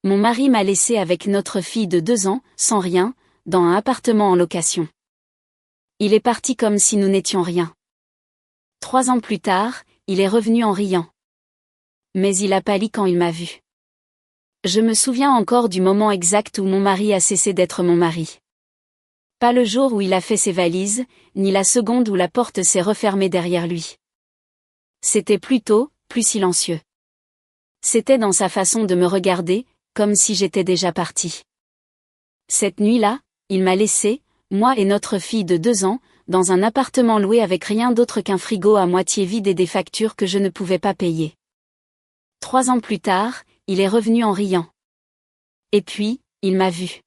Mon mari m'a laissé avec notre fille de 2 ans, sans rien, dans un appartement en location. Il est parti comme si nous n'étions rien. 3 ans plus tard, il est revenu en riant. Mais il a pâli quand il m'a vu. Je me souviens encore du moment exact où mon mari a cessé d'être mon mari. Pas le jour où il a fait ses valises, ni la seconde où la porte s'est refermée derrière lui. C'était plutôt, plus silencieux. C'était dans sa façon de me regarder, comme si j'étais déjà partie. Cette nuit-là, il m'a laissé, moi et notre fille de 2 ans, dans un appartement loué avec rien d'autre qu'un frigo à moitié vide et des factures que je ne pouvais pas payer. 3 ans plus tard, il est revenu en riant. Et puis, il m'a vu.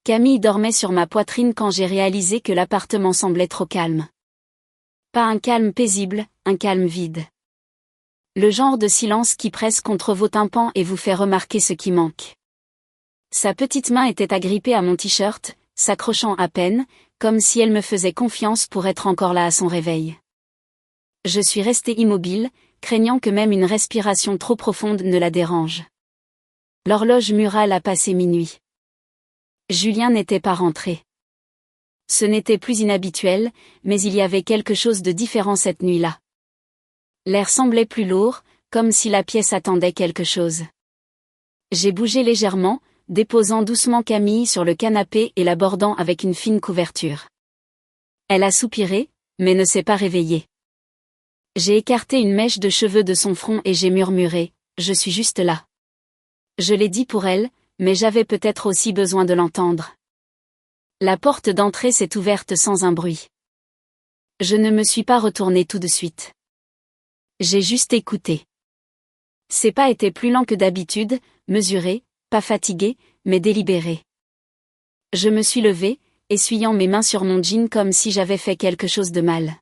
Camille dormait sur ma poitrine quand j'ai réalisé que l'appartement semblait trop calme. Pas un calme paisible, un calme vide. Le genre de silence qui presse contre vos tympans et vous fait remarquer ce qui manque. Sa petite main était agrippée à mon t-shirt, s'accrochant à peine, comme si elle me faisait confiance pour être encore là à son réveil. Je suis restée immobile, craignant que même une respiration trop profonde ne la dérange. L'horloge murale a passé minuit. Julien n'était pas rentré. Ce n'était plus inhabituel, mais il y avait quelque chose de différent cette nuit-là. L'air semblait plus lourd, comme si la pièce attendait quelque chose. J'ai bougé légèrement, déposant doucement Camille sur le canapé et l'abordant avec une fine couverture. Elle a soupiré, mais ne s'est pas réveillée. J'ai écarté une mèche de cheveux de son front et j'ai murmuré, « Je suis juste là ». Je l'ai dit pour elle, mais j'avais peut-être aussi besoin de l'entendre. La porte d'entrée s'est ouverte sans un bruit. Je ne me suis pas retournée tout de suite. J'ai juste écouté. Ses pas étaient plus lents que d'habitude, mesurés, pas fatigués, mais délibérés. Je me suis levée, essuyant mes mains sur mon jean comme si j'avais fait quelque chose de mal.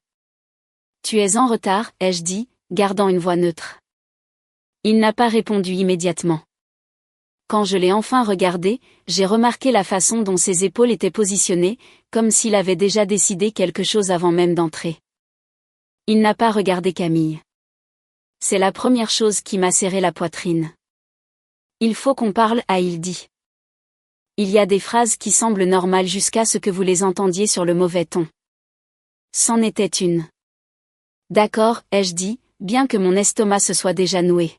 « Tu es en retard », ai-je dit, gardant une voix neutre. Il n'a pas répondu immédiatement. Quand je l'ai enfin regardé, j'ai remarqué la façon dont ses épaules étaient positionnées, comme s'il avait déjà décidé quelque chose avant même d'entrer. Il n'a pas regardé Camille. C'est la première chose qui m'a serré la poitrine. Il faut qu'on parle, a-t-il dit. Il y a des phrases qui semblent normales jusqu'à ce que vous les entendiez sur le mauvais ton. C'en était une. D'accord, ai-je dit, bien que mon estomac se soit déjà noué.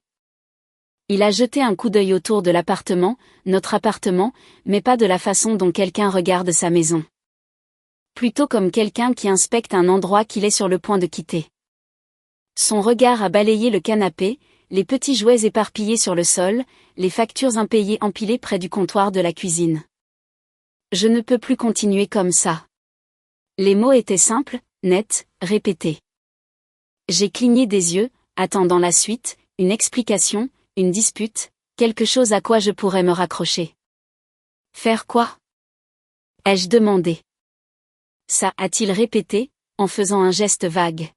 Il a jeté un coup d'œil autour de l'appartement, notre appartement, mais pas de la façon dont quelqu'un regarde sa maison. Plutôt comme quelqu'un qui inspecte un endroit qu'il est sur le point de quitter. Son regard a balayé le canapé, les petits jouets éparpillés sur le sol, les factures impayées empilées près du comptoir de la cuisine. Je ne peux plus continuer comme ça. Les mots étaient simples, nets, répétés. J'ai cligné des yeux, attendant la suite, une explication, une dispute, quelque chose à quoi je pourrais me raccrocher. Faire quoi? Ai-je demandé. Ça, a-t-il répété, en faisant un geste vague.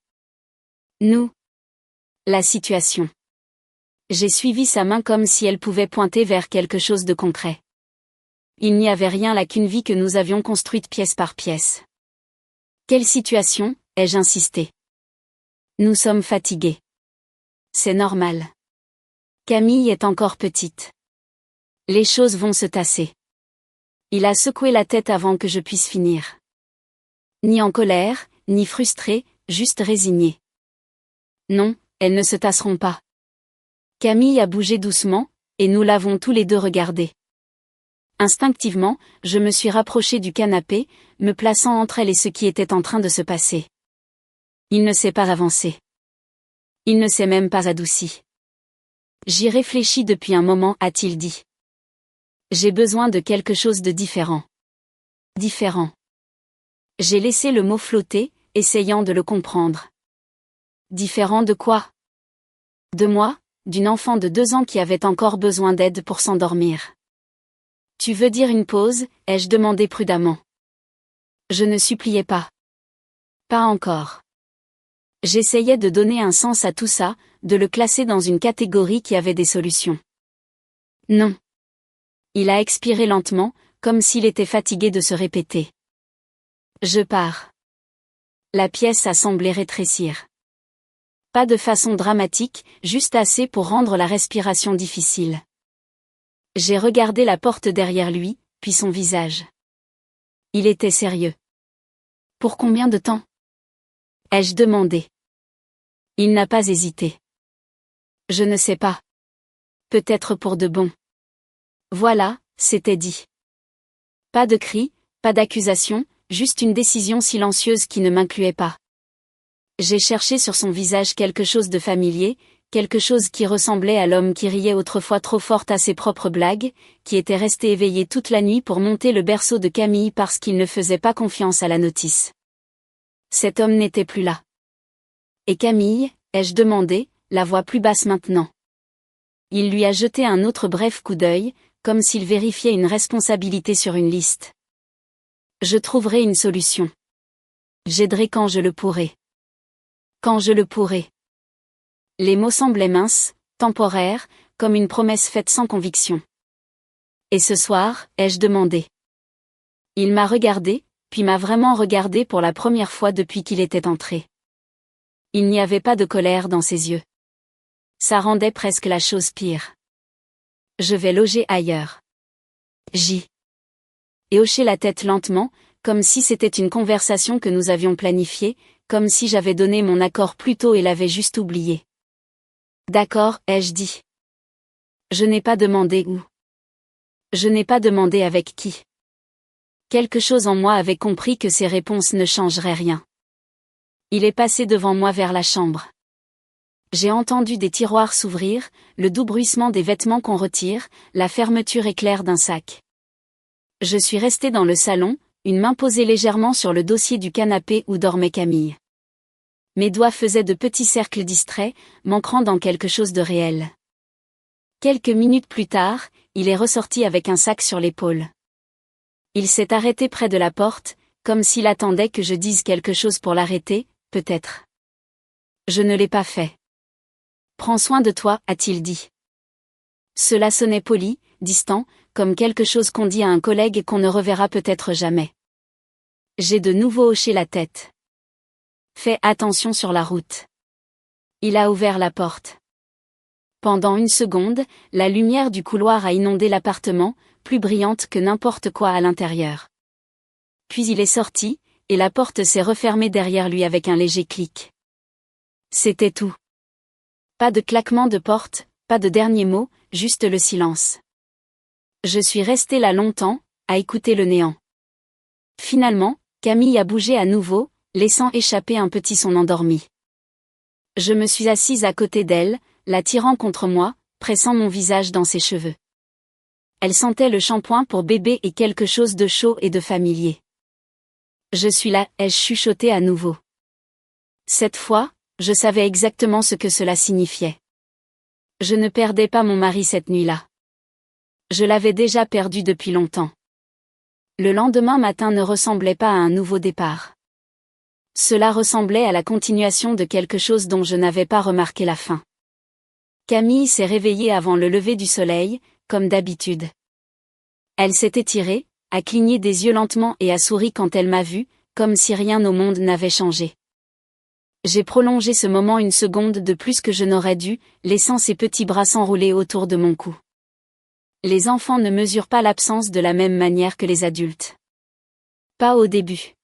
Nous. La situation. J'ai suivi sa main comme si elle pouvait pointer vers quelque chose de concret. Il n'y avait rien là qu'une vie que nous avions construite pièce par pièce. Quelle situation, ai-je insisté. Nous sommes fatigués. C'est normal. Camille est encore petite. Les choses vont se tasser. Il a secoué la tête avant que je puisse finir. Ni en colère, ni frustré, juste résigné. Non, elles ne se tasseront pas. Camille a bougé doucement, et nous l'avons tous les deux regardée. Instinctivement, je me suis rapprochée du canapé, me plaçant entre elle et ce qui était en train de se passer. Il ne s'est pas avancé. Il ne s'est même pas adouci. J'y réfléchis depuis un moment, a-t-il dit. J'ai besoin de quelque chose de différent. Différent. J'ai laissé le mot flotter, essayant de le comprendre. Différent de quoi? De moi, d'une enfant de 2 ans qui avait encore besoin d'aide pour s'endormir. Tu veux dire une pause, ai-je demandé prudemment. Je ne suppliais pas. Pas encore. J'essayais de donner un sens à tout ça, de le classer dans une catégorie qui avait des solutions. Non. Il a expiré lentement, comme s'il était fatigué de se répéter. Je pars. La pièce a semblé rétrécir. Pas de façon dramatique, juste assez pour rendre la respiration difficile. J'ai regardé la porte derrière lui, puis son visage. Il était sérieux. Pour combien de temps? Ai-je demandé. Il n'a pas hésité. Je ne sais pas. Peut-être pour de bon. Voilà, c'était dit. Pas de cris, pas d'accusation, juste une décision silencieuse qui ne m'incluait pas. J'ai cherché sur son visage quelque chose de familier, quelque chose qui ressemblait à l'homme qui riait autrefois trop fort à ses propres blagues, qui était resté éveillé toute la nuit pour monter le berceau de Camille parce qu'il ne faisait pas confiance à la notice. Cet homme n'était plus là. Et Camille, ai-je demandé, la voix plus basse maintenant. Il lui a jeté un autre bref coup d'œil, comme s'il vérifiait une responsabilité sur une liste. Je trouverai une solution. J'aiderai quand je le pourrai. Quand je le pourrai. Les mots semblaient minces, temporaires, comme une promesse faite sans conviction. Et ce soir, ai-je demandé. Il m'a regardé, puis m'a vraiment regardé pour la première fois depuis qu'il était entré. Il n'y avait pas de colère dans ses yeux. Ça rendait presque la chose pire. Je vais loger ailleurs. Et hocher la tête lentement, comme si c'était une conversation que nous avions planifiée, comme si j'avais donné mon accord plus tôt et l'avais juste oublié. D'accord, ai-je dit. Je n'ai pas demandé où. Je n'ai pas demandé avec qui. Quelque chose en moi avait compris que ces réponses ne changeraient rien. Il est passé devant moi vers la chambre. J'ai entendu des tiroirs s'ouvrir, le doux bruissement des vêtements qu'on retire, la fermeture éclair d'un sac. Je suis restée dans le salon, une main posée légèrement sur le dossier du canapé où dormait Camille. Mes doigts faisaient de petits cercles distraits, m'ancrant dans quelque chose de réel. Quelques minutes plus tard, il est ressorti avec un sac sur l'épaule. Il s'est arrêté près de la porte, comme s'il attendait que je dise quelque chose pour l'arrêter, peut-être. Je ne l'ai pas fait. Prends soin de toi, a-t-il dit. Cela sonnait poli, distant, comme quelque chose qu'on dit à un collègue qu'on ne reverra peut-être jamais. J'ai de nouveau hoché la tête. Fais attention sur la route. Il a ouvert la porte. Pendant une seconde, la lumière du couloir a inondé l'appartement, plus brillante que n'importe quoi à l'intérieur. Puis il est sorti, et la porte s'est refermée derrière lui avec un léger clic. C'était tout. Pas de claquement de porte, pas de dernier mot, juste le silence. Je suis restée là longtemps, à écouter le néant. Finalement, Camille a bougé à nouveau, laissant échapper un petit son endormi. Je me suis assise à côté d'elle, la tirant contre moi, pressant mon visage dans ses cheveux. Elle sentait le shampoing pour bébé et quelque chose de chaud et de familier. Je suis là, ai-je chuchoté à nouveau. Cette fois, je savais exactement ce que cela signifiait. Je ne perdais pas mon mari cette nuit-là. Je l'avais déjà perdu depuis longtemps. Le lendemain matin ne ressemblait pas à un nouveau départ. Cela ressemblait à la continuation de quelque chose dont je n'avais pas remarqué la fin. Camille s'est réveillée avant le lever du soleil, comme d'habitude. Elle s'est étirée, a cligné des yeux lentement et a souri quand elle m'a vue, comme si rien au monde n'avait changé. J'ai prolongé ce moment une seconde de plus que je n'aurais dû, laissant ses petits bras s'enrouler autour de mon cou. Les enfants ne mesurent pas l'absence de la même manière que les adultes. Pas au début.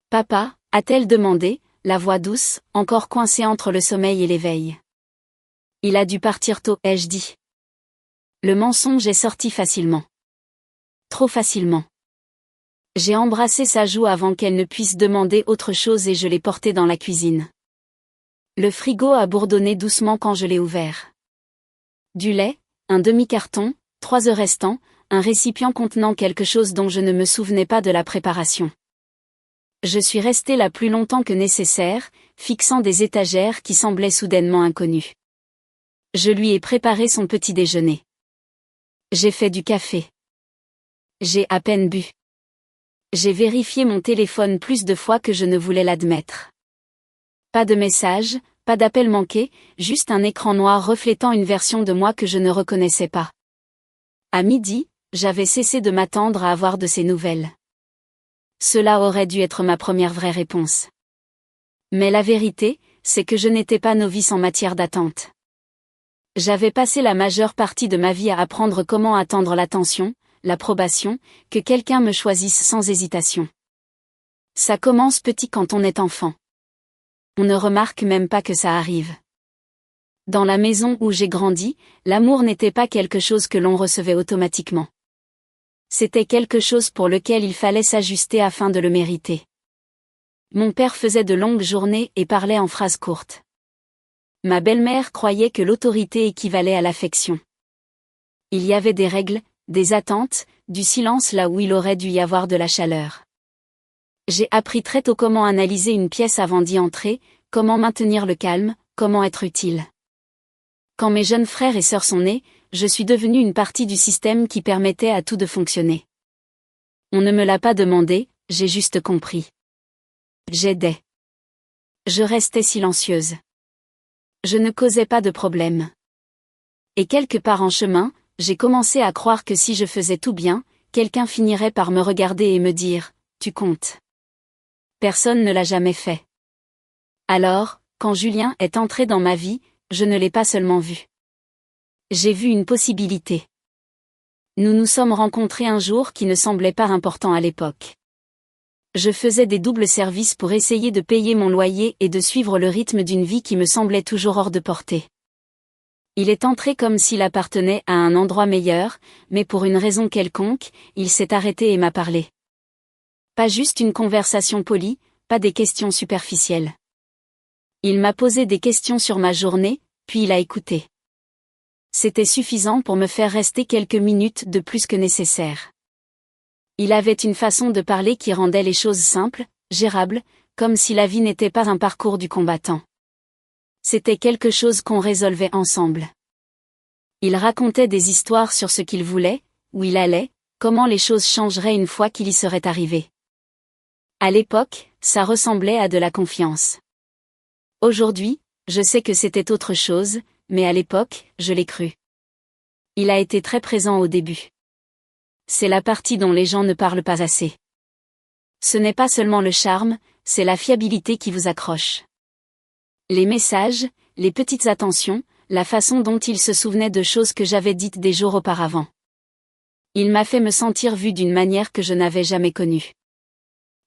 Papa, a-t-elle demandé, la voix douce, encore coincée entre le sommeil et l'éveil. Il a dû partir tôt, ai-je dit. Le mensonge est sorti facilement. Trop facilement. J'ai embrassé sa joue avant qu'elle ne puisse demander autre chose et je l'ai portée dans la cuisine. Le frigo a bourdonné doucement quand je l'ai ouvert. Du lait, un demi-carton, 3 œufs restants, un récipient contenant quelque chose dont je ne me souvenais pas de la préparation. Je suis restée là plus longtemps que nécessaire, fixant des étagères qui semblaient soudainement inconnues. Je lui ai préparé son petit déjeuner. J'ai fait du café. J'ai à peine bu. J'ai vérifié mon téléphone plus de fois que je ne voulais l'admettre. Pas de message, pas d'appel manqué, juste un écran noir reflétant une version de moi que je ne reconnaissais pas. À midi, j'avais cessé de m'attendre à avoir de ses nouvelles. Cela aurait dû être ma première vraie réponse. Mais la vérité, c'est que je n'étais pas novice en matière d'attente. J'avais passé la majeure partie de ma vie à apprendre comment attendre l'attention, l'approbation, que quelqu'un me choisisse sans hésitation. Ça commence petit quand on est enfant. On ne remarque même pas que ça arrive. Dans la maison où j'ai grandi, l'amour n'était pas quelque chose que l'on recevait automatiquement. C'était quelque chose pour lequel il fallait s'ajuster afin de le mériter. Mon père faisait de longues journées et parlait en phrases courtes. Ma belle-mère croyait que l'autorité équivalait à l'affection. Il y avait des règles, des attentes, du silence là où il aurait dû y avoir de la chaleur. J'ai appris très tôt comment analyser une pièce avant d'y entrer, comment maintenir le calme, comment être utile. Quand mes jeunes frères et sœurs sont nés, je suis devenue une partie du système qui permettait à tout de fonctionner. On ne me l'a pas demandé, j'ai juste compris. J'aidais. Je restais silencieuse. Je ne causais pas de problème. Et quelque part en chemin, j'ai commencé à croire que si je faisais tout bien, quelqu'un finirait par me regarder et me dire « Tu comptes ». Personne ne l'a jamais fait. Alors, quand Julien est entré dans ma vie, je ne l'ai pas seulement vu. J'ai vu une possibilité. Nous nous sommes rencontrés un jour qui ne semblait pas important à l'époque. Je faisais des doubles services pour essayer de payer mon loyer et de suivre le rythme d'une vie qui me semblait toujours hors de portée. Il est entré comme s'il appartenait à un endroit meilleur, mais pour une raison quelconque, il s'est arrêté et m'a parlé. Pas juste une conversation polie, pas des questions superficielles. Il m'a posé des questions sur ma journée, puis il a écouté. C'était suffisant pour me faire rester quelques minutes de plus que nécessaire. Il avait une façon de parler qui rendait les choses simples, gérables, comme si la vie n'était pas un parcours du combattant. C'était quelque chose qu'on résolvait ensemble. Il racontait des histoires sur ce qu'il voulait, où il allait, comment les choses changeraient une fois qu'il y serait arrivé. À l'époque, ça ressemblait à de la confiance. Aujourd'hui, je sais que c'était autre chose, mais à l'époque, je l'ai cru. Il a été très présent au début. C'est la partie dont les gens ne parlent pas assez. Ce n'est pas seulement le charme, c'est la fiabilité qui vous accroche. Les messages, les petites attentions, la façon dont il se souvenait de choses que j'avais dites des jours auparavant. Il m'a fait me sentir vue d'une manière que je n'avais jamais connue.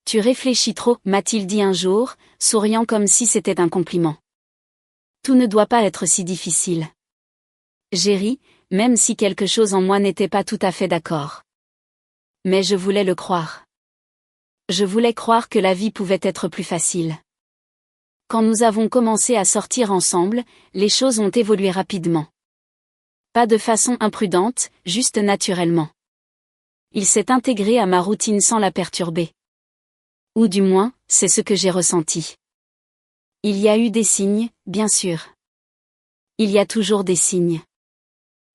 Tu réfléchis trop, m'a-t-il dit un jour, souriant comme si c'était un compliment. Tout ne doit pas être si difficile. J'ai ri, même si quelque chose en moi n'était pas tout à fait d'accord. Mais je voulais le croire. Je voulais croire que la vie pouvait être plus facile. Quand nous avons commencé à sortir ensemble, les choses ont évolué rapidement. Pas de façon imprudente, juste naturellement. Il s'est intégré à ma routine sans la perturber. Ou du moins, c'est ce que j'ai ressenti. Il y a eu des signes, bien sûr. Il y a toujours des signes.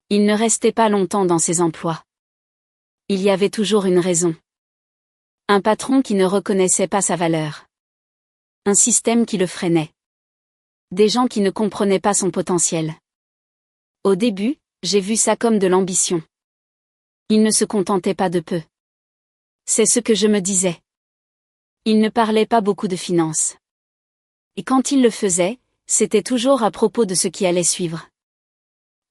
Il ne restait pas longtemps dans ses emplois. Il y avait toujours une raison. Un patron qui ne reconnaissait pas sa valeur. Un système qui le freinait. Des gens qui ne comprenaient pas son potentiel. Au début, j'ai vu ça comme de l'ambition. Il ne se contentait pas de peu. C'est ce que je me disais. Il ne parlait pas beaucoup de finances. Et quand il le faisait, c'était toujours à propos de ce qui allait suivre.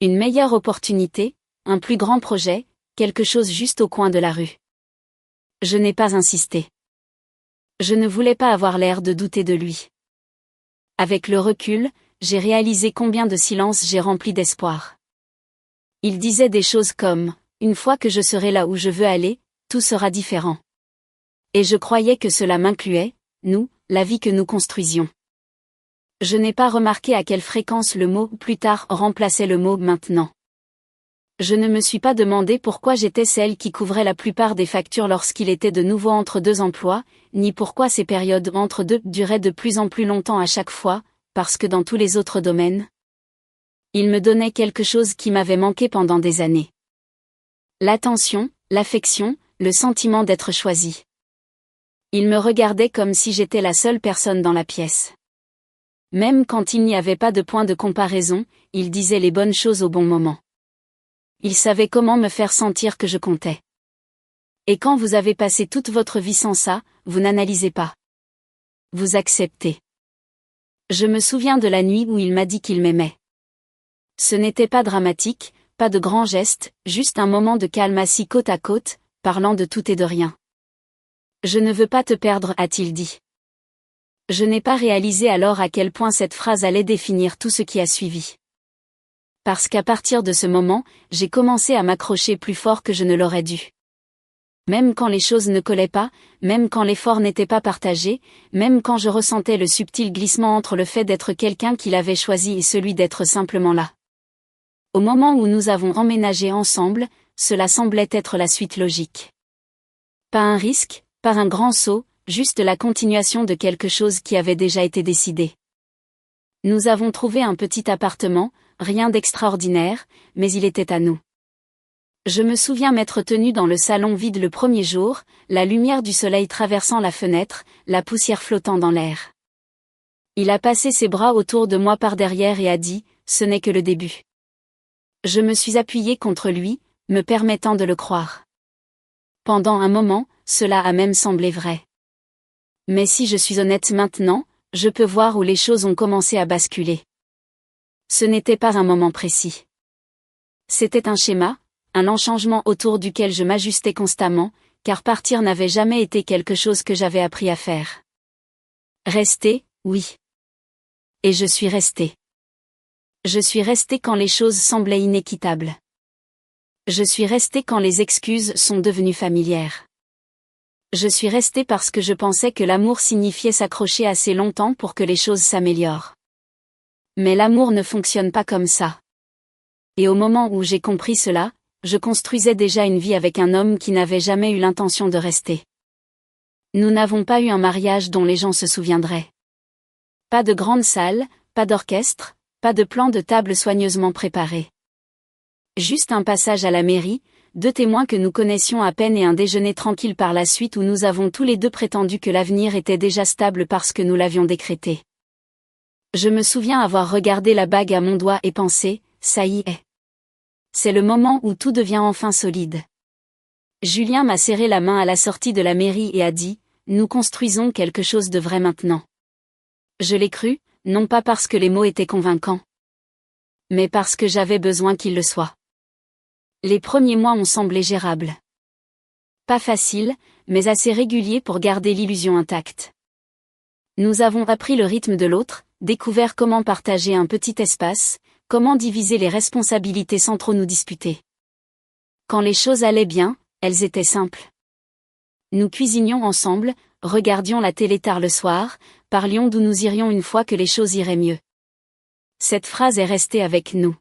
Une meilleure opportunité, un plus grand projet, quelque chose juste au coin de la rue. Je n'ai pas insisté. Je ne voulais pas avoir l'air de douter de lui. Avec le recul, j'ai réalisé combien de silences j'ai rempli d'espoir. Il disait des choses comme « Une fois que je serai là où je veux aller, tout sera différent ». Et je croyais que cela m'incluait, nous, la vie que nous construisions. Je n'ai pas remarqué à quelle fréquence le mot « plus tard » remplaçait le mot « maintenant ». Je ne me suis pas demandé pourquoi j'étais celle qui couvrait la plupart des factures lorsqu'il était de nouveau entre deux emplois, ni pourquoi ces périodes entre deux duraient de plus en plus longtemps à chaque fois, parce que dans tous les autres domaines, il me donnait quelque chose qui m'avait manqué pendant des années. L'attention, l'affection, le sentiment d'être choisi. Il me regardait comme si j'étais la seule personne dans la pièce. Même quand il n'y avait pas de point de comparaison, il disait les bonnes choses au bon moment. Il savait comment me faire sentir que je comptais. Et quand vous avez passé toute votre vie sans ça, vous n'analysez pas. Vous acceptez. Je me souviens de la nuit où il m'a dit qu'il m'aimait. Ce n'était pas dramatique, pas de grands gestes, juste un moment de calme assis côte à côte, parlant de tout et de rien. Je ne veux pas te perdre, a-t-il dit. Je n'ai pas réalisé alors à quel point cette phrase allait définir tout ce qui a suivi. Parce qu'à partir de ce moment, j'ai commencé à m'accrocher plus fort que je ne l'aurais dû. Même quand les choses ne collaient pas, même quand l'effort n'était pas partagé, même quand je ressentais le subtil glissement entre le fait d'être quelqu'un qu'il avait choisi et celui d'être simplement là. Au moment où nous avons emménagé ensemble, cela semblait être la suite logique. Pas un risque, pas un grand saut, juste la continuation de quelque chose qui avait déjà été décidé. Nous avons trouvé un petit appartement, rien d'extraordinaire, mais il était à nous. Je me souviens m'être tenue dans le salon vide le premier jour, la lumière du soleil traversant la fenêtre, la poussière flottant dans l'air. Il a passé ses bras autour de moi par derrière et a dit « Ce n'est que le début ». Je me suis appuyée contre lui, me permettant de le croire. Pendant un moment, cela a même semblé vrai. Mais si je suis honnête maintenant, je peux voir où les choses ont commencé à basculer. Ce n'était pas un moment précis. C'était un schéma, un lent changement autour duquel je m'ajustais constamment, car partir n'avait jamais été quelque chose que j'avais appris à faire. Rester, oui. Et je suis restée. Je suis restée quand les choses semblaient inéquitables. Je suis restée quand les excuses sont devenues familières. Je suis restée parce que je pensais que l'amour signifiait s'accrocher assez longtemps pour que les choses s'améliorent. Mais l'amour ne fonctionne pas comme ça. Et au moment où j'ai compris cela, je construisais déjà une vie avec un homme qui n'avait jamais eu l'intention de rester. Nous n'avons pas eu un mariage dont les gens se souviendraient. Pas de grande salle, pas d'orchestre, pas de plan de table soigneusement préparé. Juste un passage à la mairie, 2 témoins que nous connaissions à peine et un déjeuner tranquille par la suite où nous avons tous les deux prétendu que l'avenir était déjà stable parce que nous l'avions décrété. Je me souviens avoir regardé la bague à mon doigt et pensé, ça y est. C'est le moment où tout devient enfin solide. Julien m'a serré la main à la sortie de la mairie et a dit, nous construisons quelque chose de vrai maintenant. Je l'ai cru, non pas parce que les mots étaient convaincants, mais parce que j'avais besoin qu'ils le soient. Les premiers mois ont semblé gérables. Pas faciles, mais assez réguliers pour garder l'illusion intacte. Nous avons appris le rythme de l'autre, découvert comment partager un petit espace, comment diviser les responsabilités sans trop nous disputer. Quand les choses allaient bien, elles étaient simples. Nous cuisinions ensemble, regardions la télé tard le soir, parlions d'où nous irions une fois que les choses iraient mieux. Cette phrase est restée avec nous.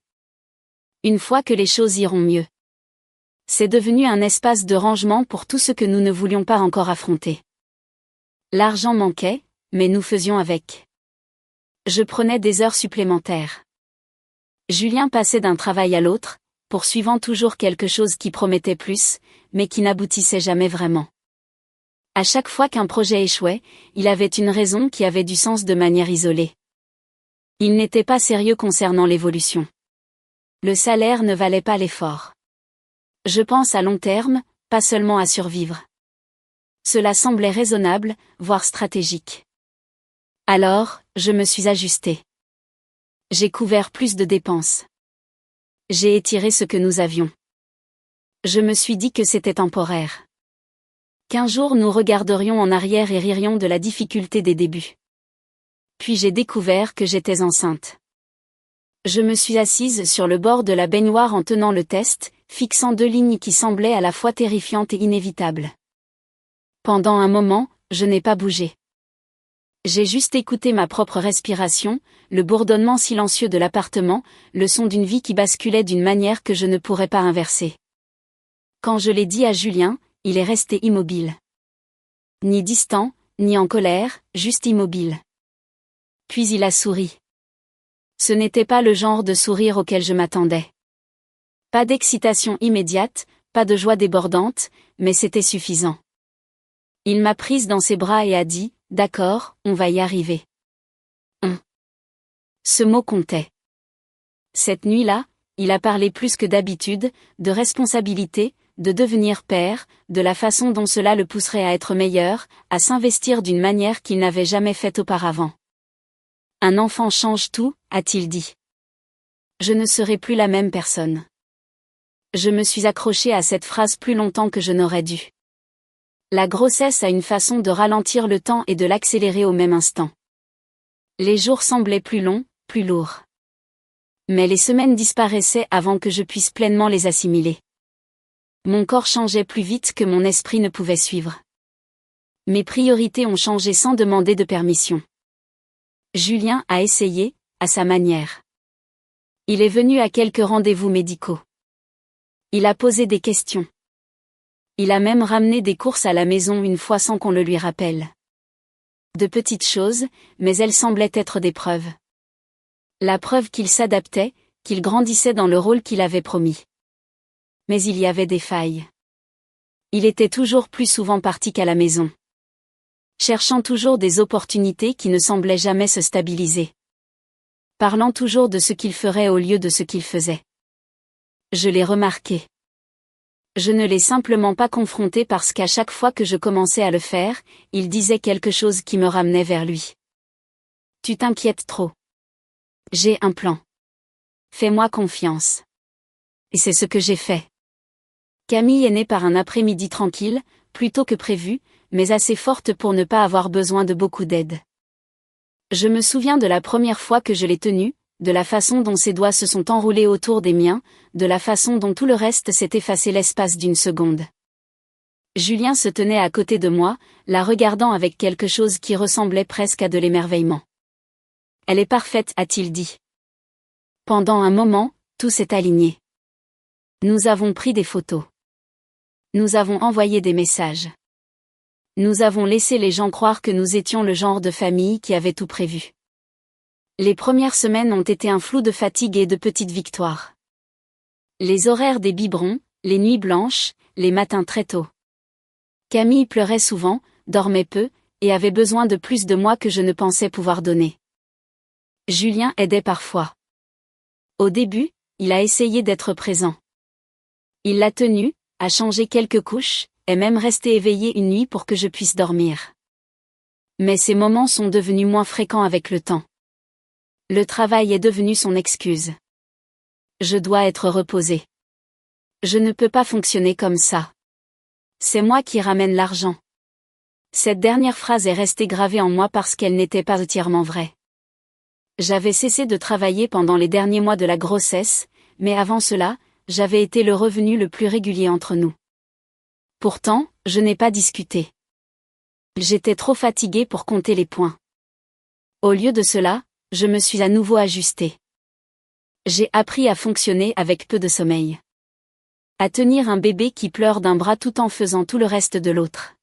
Une fois que les choses iront mieux. C'est devenu un espace de rangement pour tout ce que nous ne voulions pas encore affronter. L'argent manquait, mais nous faisions avec. Je prenais des heures supplémentaires. Julien passait d'un travail à l'autre, poursuivant toujours quelque chose qui promettait plus, mais qui n'aboutissait jamais vraiment. À chaque fois qu'un projet échouait, il avait une raison qui avait du sens de manière isolée. Il n'était pas sérieux concernant l'évolution. Le salaire ne valait pas l'effort. Je pense à long terme, pas seulement à survivre. Cela semblait raisonnable, voire stratégique. Alors, je me suis ajustée. J'ai couvert plus de dépenses. J'ai étiré ce que nous avions. Je me suis dit que c'était temporaire. Qu'un jour nous regarderions en arrière et ririons de la difficulté des débuts. Puis j'ai découvert que j'étais enceinte. Je me suis assise sur le bord de la baignoire en tenant le test, fixant 2 lignes qui semblaient à la fois terrifiantes et inévitables. Pendant un moment, je n'ai pas bougé. J'ai juste écouté ma propre respiration, le bourdonnement silencieux de l'appartement, le son d'une vie qui basculait d'une manière que je ne pourrais pas inverser. Quand je l'ai dit à Julien, il est resté immobile. Ni distant, ni en colère, juste immobile. Puis il a souri. Ce n'était pas le genre de sourire auquel je m'attendais. Pas d'excitation immédiate, pas de joie débordante, mais c'était suffisant. Il m'a prise dans ses bras et a dit, « D'accord, on va y arriver. » Ce mot comptait. Cette nuit-là, il a parlé plus que d'habitude, de responsabilité, de devenir père, de la façon dont cela le pousserait à être meilleur, à s'investir d'une manière qu'il n'avait jamais faite auparavant. Un enfant change tout, a-t-il dit. Je ne serai plus la même personne. Je me suis accrochée à cette phrase plus longtemps que je n'aurais dû. La grossesse a une façon de ralentir le temps et de l'accélérer au même instant. Les jours semblaient plus longs, plus lourds. Mais les semaines disparaissaient avant que je puisse pleinement les assimiler. Mon corps changeait plus vite que mon esprit ne pouvait suivre. Mes priorités ont changé sans demander de permission. Julien a essayé, à sa manière. Il est venu à quelques rendez-vous médicaux. Il a posé des questions. Il a même ramené des courses à la maison une fois sans qu'on le lui rappelle. De petites choses, mais elles semblaient être des preuves. La preuve qu'il s'adaptait, qu'il grandissait dans le rôle qu'il avait promis. Mais il y avait des failles. Il était toujours plus souvent parti qu'à la maison. Cherchant toujours des opportunités qui ne semblaient jamais se stabiliser. Parlant toujours de ce qu'il ferait au lieu de ce qu'il faisait. Je l'ai remarqué. Je ne l'ai simplement pas confronté parce qu'à chaque fois que je commençais à le faire, il disait quelque chose qui me ramenait vers lui. Tu t'inquiètes trop. J'ai un plan. Fais-moi confiance. Et c'est ce que j'ai fait. Camille est née par un après-midi tranquille, plus tôt que prévu, mais assez forte pour ne pas avoir besoin de beaucoup d'aide. Je me souviens de la première fois que je l'ai tenue, de la façon dont ses doigts se sont enroulés autour des miens, de la façon dont tout le reste s'est effacé l'espace d'une seconde. Julien se tenait à côté de moi, la regardant avec quelque chose qui ressemblait presque à de l'émerveillement. Elle est parfaite, a-t-il dit. Pendant un moment, tout s'est aligné. Nous avons pris des photos. Nous avons envoyé des messages. Nous avons laissé les gens croire que nous étions le genre de famille qui avait tout prévu. Les premières semaines ont été un flou de fatigue et de petites victoires. Les horaires des biberons, les nuits blanches, les matins très tôt. Camille pleurait souvent, dormait peu, et avait besoin de plus de moi que je ne pensais pouvoir donner. Julien aidait parfois. Au début, il a essayé d'être présent. Il l'a tenue, a changé quelques couches, est même resté éveillé une nuit pour que je puisse dormir. Mais ces moments sont devenus moins fréquents avec le temps. Le travail est devenu son excuse. Je dois être reposée. Je ne peux pas fonctionner comme ça. C'est moi qui ramène l'argent. Cette dernière phrase est restée gravée en moi parce qu'elle n'était pas entièrement vraie. J'avais cessé de travailler pendant les derniers mois de la grossesse, mais avant cela, j'avais été le revenu le plus régulier entre nous. Pourtant, je n'ai pas discuté. J'étais trop fatiguée pour compter les points. Au lieu de cela, je me suis à nouveau ajustée. J'ai appris à fonctionner avec peu de sommeil. À tenir un bébé qui pleure d'un bras tout en faisant tout le reste de l'autre.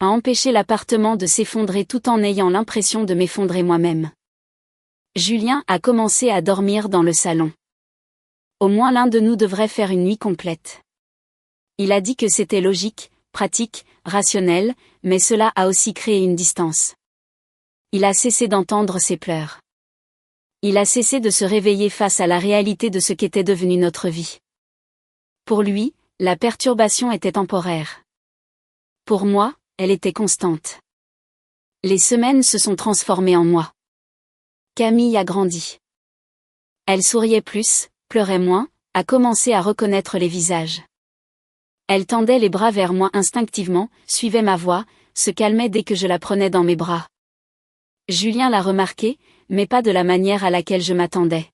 À empêcher l'appartement de s'effondrer tout en ayant l'impression de m'effondrer moi-même. Julien a commencé à dormir dans le salon. Au moins l'un de nous devrait faire une nuit complète. Il a dit que c'était logique, pratique, rationnel, mais cela a aussi créé une distance. Il a cessé d'entendre ses pleurs. Il a cessé de se réveiller face à la réalité de ce qu'était devenu notre vie. Pour lui, la perturbation était temporaire. Pour moi, elle était constante. Les semaines se sont transformées en mois. Camille a grandi. Elle souriait plus, pleurait moins, a commencé à reconnaître les visages. Elle tendait les bras vers moi instinctivement, suivait ma voix, se calmait dès que je la prenais dans mes bras. Julien l'a remarqué, mais pas de la manière à laquelle je m'attendais.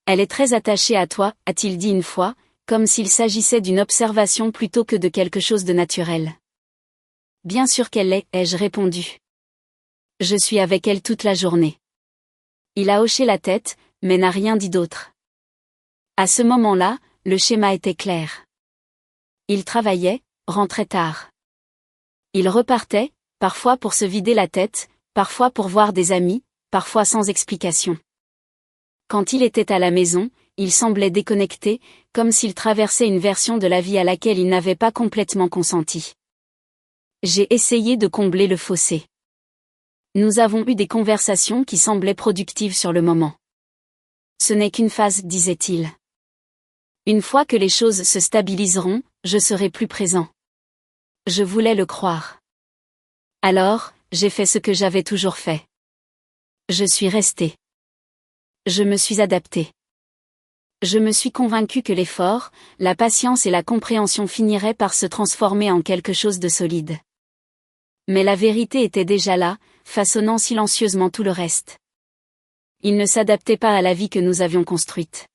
Elle est très attachée à toi, a-t-il dit une fois, comme s'il s'agissait d'une observation plutôt que de quelque chose de naturel. Bien sûr qu'elle l'est, ai-je répondu. Je suis avec elle toute la journée. Il a hoché la tête, mais n'a rien dit d'autre. À ce moment-là, le schéma était clair. Il travaillait, rentrait tard. Il repartait, parfois pour se vider la tête, parfois pour voir des amis, parfois sans explication. Quand il était à la maison, il semblait déconnecté, comme s'il traversait une version de la vie à laquelle il n'avait pas complètement consenti. J'ai essayé de combler le fossé. Nous avons eu des conversations qui semblaient productives sur le moment. Ce n'est qu'une phase, disait-il. Une fois que les choses se stabiliseront, je serai plus présent. Je voulais le croire. Alors, j'ai fait ce que j'avais toujours fait. Je suis restée. Je me suis adaptée. Je me suis convaincue que l'effort, la patience et la compréhension finiraient par se transformer en quelque chose de solide. Mais la vérité était déjà là, façonnant silencieusement tout le reste. Il ne s'adaptait pas à la vie que nous avions construite.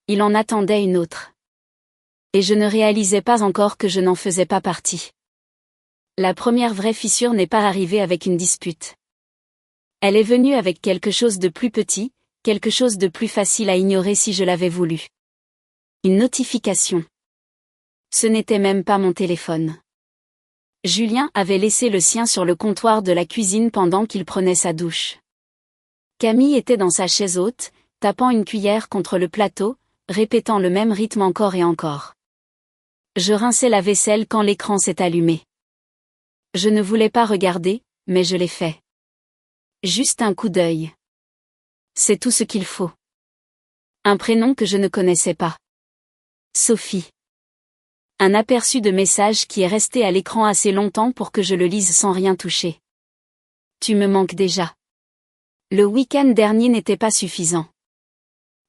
Il en attendait une autre. Et je ne réalisais pas encore que je n'en faisais pas partie. La première vraie fissure n'est pas arrivée avec une dispute. Elle est venue avec quelque chose de plus petit, quelque chose de plus facile à ignorer si je l'avais voulu. Une notification. Ce n'était même pas mon téléphone. Julien avait laissé le sien sur le comptoir de la cuisine pendant qu'il prenait sa douche. Camille était dans sa chaise haute, tapant une cuillère contre le plateau, répétant le même rythme encore et encore. Je rinçais la vaisselle quand l'écran s'est allumé. Je ne voulais pas regarder, mais je l'ai fait. Juste un coup d'œil. C'est tout ce qu'il faut. Un prénom que je ne connaissais pas. Sophie. Un aperçu de message qui est resté à l'écran assez longtemps pour que je le lise sans rien toucher. Tu me manques déjà. Le week-end dernier n'était pas suffisant.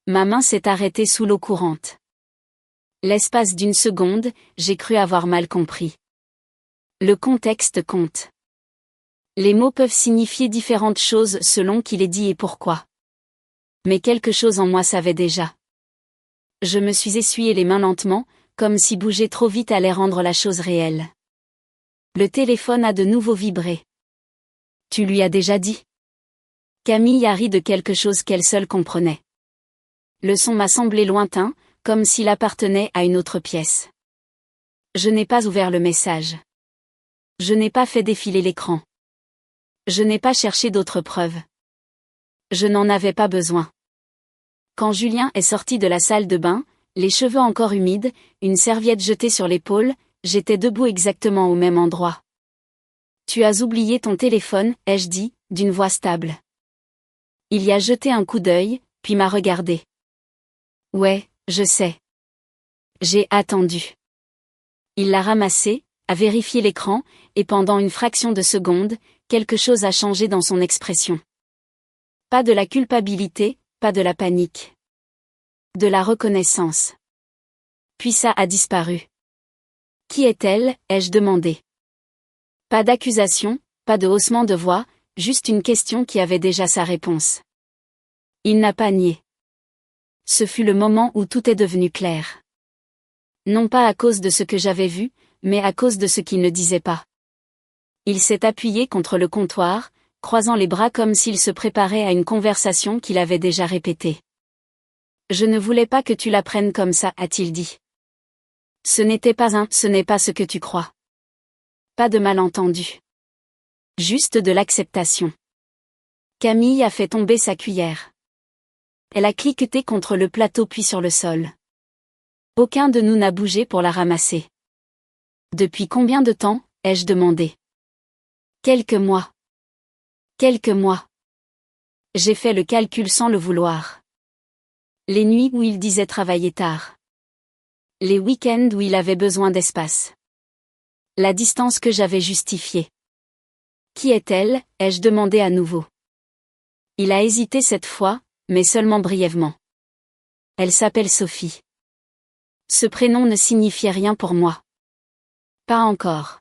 Ma main s'est arrêtée sous l'eau courante. L'espace d'une seconde, j'ai cru avoir mal compris. Le contexte compte. Les mots peuvent signifier différentes choses selon qui les dit et pourquoi. Mais quelque chose en moi savait déjà. Je me suis essuyé les mains lentement, comme si bouger trop vite allait rendre la chose réelle. Le téléphone a de nouveau vibré. Tu lui as déjà dit? Camille a ri de quelque chose qu'elle seule comprenait. Le son m'a semblé lointain, comme s'il appartenait à une autre pièce. Je n'ai pas ouvert le message. Je n'ai pas fait défiler l'écran. Je n'ai pas cherché d'autres preuves. Je n'en avais pas besoin. Quand Julien est sorti de la salle de bain, les cheveux encore humides, une serviette jetée sur l'épaule, j'étais debout exactement au même endroit. Tu as oublié ton téléphone, ai-je dit, d'une voix stable. Il y a jeté un coup d'œil, puis m'a regardé. Ouais, je sais. J'ai attendu. Il l'a ramassé, a vérifié l'écran, et pendant une fraction de seconde, quelque chose a changé dans son expression. Pas de la culpabilité, pas de la panique. De la reconnaissance. Puis ça a disparu. Qui est-elle, ai-je demandé. Pas d'accusation, pas de haussement de voix, juste une question qui avait déjà sa réponse. Il n'a pas nié. Ce fut le moment où tout est devenu clair. Non pas à cause de ce que j'avais vu, mais à cause de ce qu'il ne disait pas. Il s'est appuyé contre le comptoir, croisant les bras comme s'il se préparait à une conversation qu'il avait déjà répétée. Je ne voulais pas que tu l'apprennes comme ça, a-t-il dit. Ce n'est pas ce que tu crois. Pas de malentendu. Juste de l'acceptation. Camille a fait tomber sa cuillère. Elle a cliqueté contre le plateau puis sur le sol. Aucun de nous n'a bougé pour la ramasser. Depuis combien de temps, ai-je demandé. Quelques mois. Quelques mois. J'ai fait le calcul sans le vouloir. Les nuits où il disait travailler tard. Les week-ends où il avait besoin d'espace. La distance que j'avais justifiée. Qui est-elle, ai-je demandé à nouveau. Il a hésité cette fois, mais seulement brièvement. Elle s'appelle Sophie. Ce prénom ne signifiait rien pour moi. Pas encore.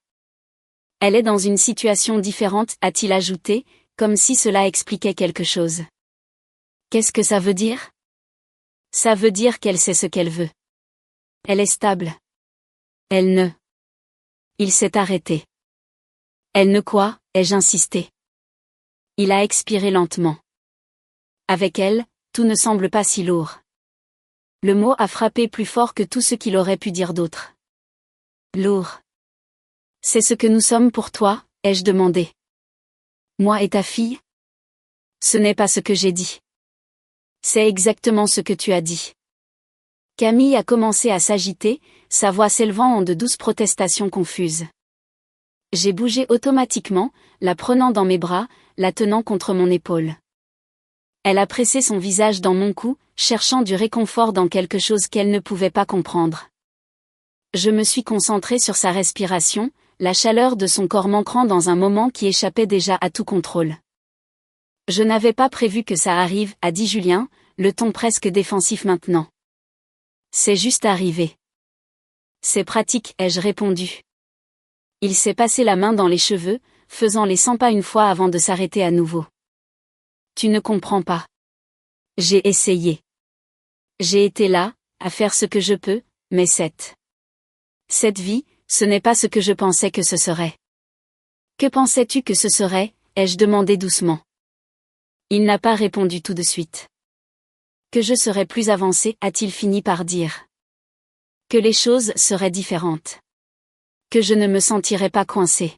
Elle est dans une situation différente, a-t-il ajouté, comme si cela expliquait quelque chose. Qu'est-ce que ça veut dire? Ça veut dire qu'elle sait ce qu'elle veut. Elle est stable. Elle ne. Il s'est arrêté. Elle ne quoi, ai-je insisté. Il a expiré lentement. Avec elle, tout ne semble pas si lourd. Le mot a frappé plus fort que tout ce qu'il aurait pu dire d'autre. Lourd. C'est ce que nous sommes pour toi, ai-je demandé. Moi et ta fille? Ce n'est pas ce que j'ai dit. C'est exactement ce que tu as dit. Camille a commencé à s'agiter, sa voix s'élevant en de douces protestations confuses. J'ai bougé automatiquement, la prenant dans mes bras, la tenant contre mon épaule. Elle a pressé son visage dans mon cou, cherchant du réconfort dans quelque chose qu'elle ne pouvait pas comprendre. Je me suis concentrée sur sa respiration, la chaleur de son corps m'ancrant dans un moment qui échappait déjà à tout contrôle. Je n'avais pas prévu que ça arrive, a dit Julien, le ton presque défensif maintenant. C'est juste arrivé. C'est pratique, ai-je répondu. Il s'est passé la main dans les cheveux, faisant les 100 pas une fois avant de s'arrêter à nouveau. Tu ne comprends pas. J'ai essayé. J'ai été là, à faire ce que je peux, mais cette vie, ce n'est pas ce que je pensais que ce serait. Que pensais-tu que ce serait, ai-je demandé doucement. Il n'a pas répondu tout de suite. Que je serais plus avancé, a-t-il fini par dire. Que les choses seraient différentes. Que je ne me sentirais pas coincé.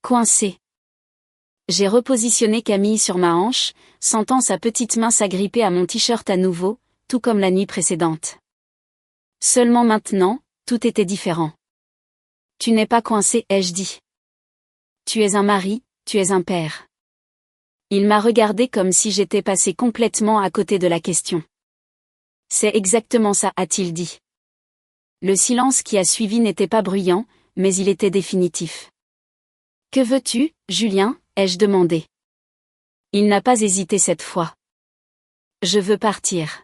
Coincé. J'ai repositionné Camille sur ma hanche, sentant sa petite main s'agripper à mon t-shirt à nouveau, tout comme la nuit précédente. Seulement maintenant, tout était différent. Tu n'es pas coincé, ai-je dit. Tu es un mari, tu es un père. Il m'a regardé comme si j'étais passé complètement à côté de la question. C'est exactement ça, a-t-il dit. Le silence qui a suivi n'était pas bruyant, mais il était définitif. Que veux-tu, Julien, ai-je demandé. Il n'a pas hésité cette fois. Je veux partir.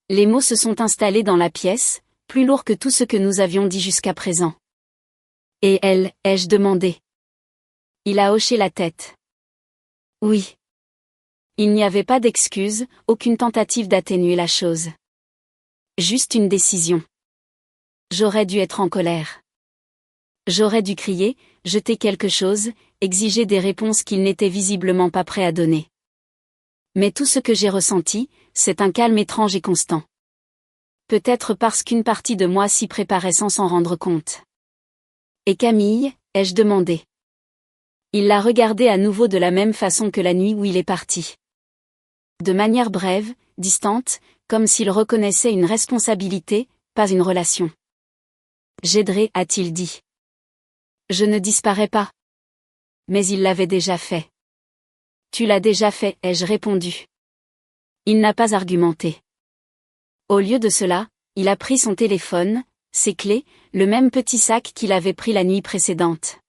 Les mots se sont installés dans la pièce, plus lourds que tout ce que nous avions dit jusqu'à présent. Et elle, ai-je demandé. Il a hoché la tête. Oui. Il n'y avait pas d'excuse, aucune tentative d'atténuer la chose. Juste une décision. J'aurais dû être en colère. J'aurais dû crier, jeter quelque chose, exiger des réponses qu'il n'était visiblement pas prêt à donner. Mais tout ce que j'ai ressenti, c'est un calme étrange et constant. Peut-être parce qu'une partie de moi s'y préparait sans s'en rendre compte. Et Camille, ai-je demandé. Il l'a regardé à nouveau de la même façon que la nuit où il est parti. De manière brève, distante, comme s'il reconnaissait une responsabilité, pas une relation. J'aiderai, a-t-il dit. Je ne disparais pas. Mais il l'avait déjà fait. Tu l'as déjà fait, ai-je répondu. Il n'a pas argumenté. Au lieu de cela, il a pris son téléphone, ses clés, le même petit sac qu'il avait pris la nuit précédente.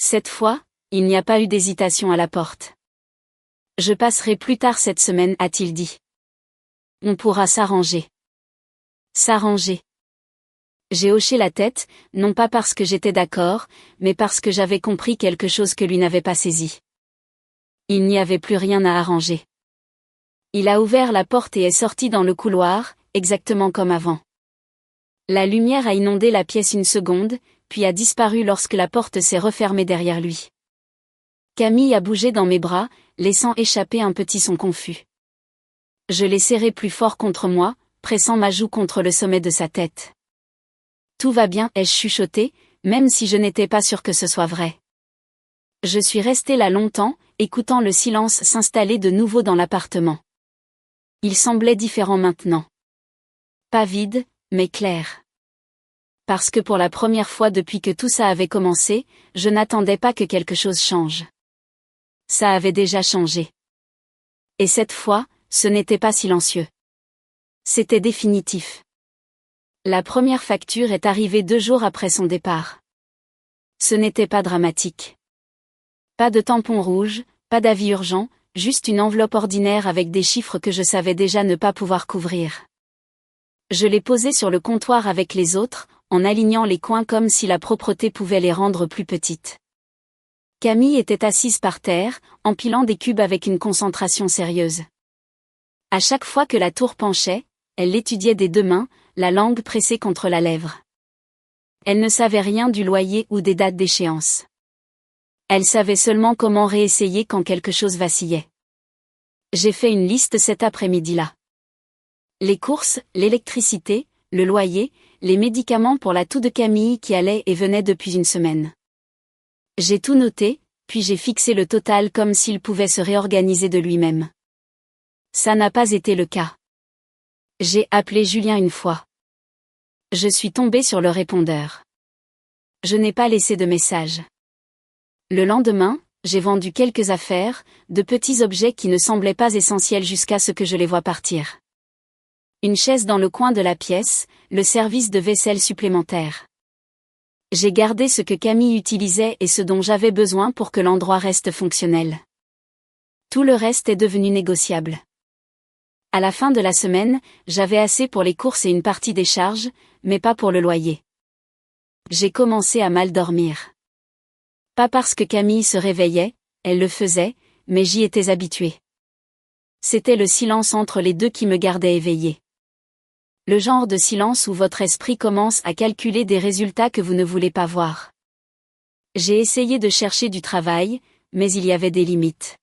Cette fois, il n'y a pas eu d'hésitation à la porte. Je passerai plus tard cette semaine, a-t-il dit. On pourra s'arranger. S'arranger. J'ai hoché la tête, non pas parce que j'étais d'accord, mais parce que j'avais compris quelque chose que lui n'avait pas saisi. Il n'y avait plus rien à arranger. Il a ouvert la porte et est sorti dans le couloir, exactement comme avant. La lumière a inondé la pièce une seconde, puis a disparu lorsque la porte s'est refermée derrière lui. Camille a bougé dans mes bras, laissant échapper un petit son confus. Je l'ai serré plus fort contre moi, pressant ma joue contre le sommet de sa tête. Tout va bien, ai-je chuchoté, même si je n'étais pas sûre que ce soit vrai. Je suis restée là longtemps, écoutant le silence s'installer de nouveau dans l'appartement. Il semblait différent maintenant. Pas vide, mais clair. Parce que pour la première fois depuis que tout ça avait commencé, je n'attendais pas que quelque chose change. Ça avait déjà changé. Et cette fois, ce n'était pas silencieux. C'était définitif. La première facture est arrivée 2 jours après son départ. Ce n'était pas dramatique. Pas de tampon rouge, pas d'avis urgent, juste une enveloppe ordinaire avec des chiffres que je savais déjà ne pas pouvoir couvrir. Je l'ai posée sur le comptoir avec les autres, en alignant les coins comme si la propreté pouvait les rendre plus petites. Camille était assise par terre, empilant des cubes avec une concentration sérieuse. À chaque fois que la tour penchait, elle l'étudiait des 2 mains, la langue pressée contre la lèvre. Elle ne savait rien du loyer ou des dates d'échéance. Elle savait seulement comment réessayer quand quelque chose vacillait. J'ai fait une liste cet après-midi-là. Les courses, l'électricité, le loyer, les médicaments pour la toux de Camille qui allait et venait depuis une semaine. J'ai tout noté, puis j'ai fixé le total comme s'il pouvait se réorganiser de lui-même. Ça n'a pas été le cas. J'ai appelé Julien une fois. Je suis tombée sur le répondeur. Je n'ai pas laissé de message. Le lendemain, j'ai vendu quelques affaires, de petits objets qui ne semblaient pas essentiels jusqu'à ce que je les voie partir. Une chaise dans le coin de la pièce, le service de vaisselle supplémentaire. J'ai gardé ce que Camille utilisait et ce dont j'avais besoin pour que l'endroit reste fonctionnel. Tout le reste est devenu négociable. À la fin de la semaine, j'avais assez pour les courses et une partie des charges, mais pas pour le loyer. J'ai commencé à mal dormir. Pas parce que Camille se réveillait, elle le faisait, mais j'y étais habituée. C'était le silence entre les deux qui me gardait éveillée. Le genre de silence où votre esprit commence à calculer des résultats que vous ne voulez pas voir. J'ai essayé de chercher du travail, mais il y avait des limites.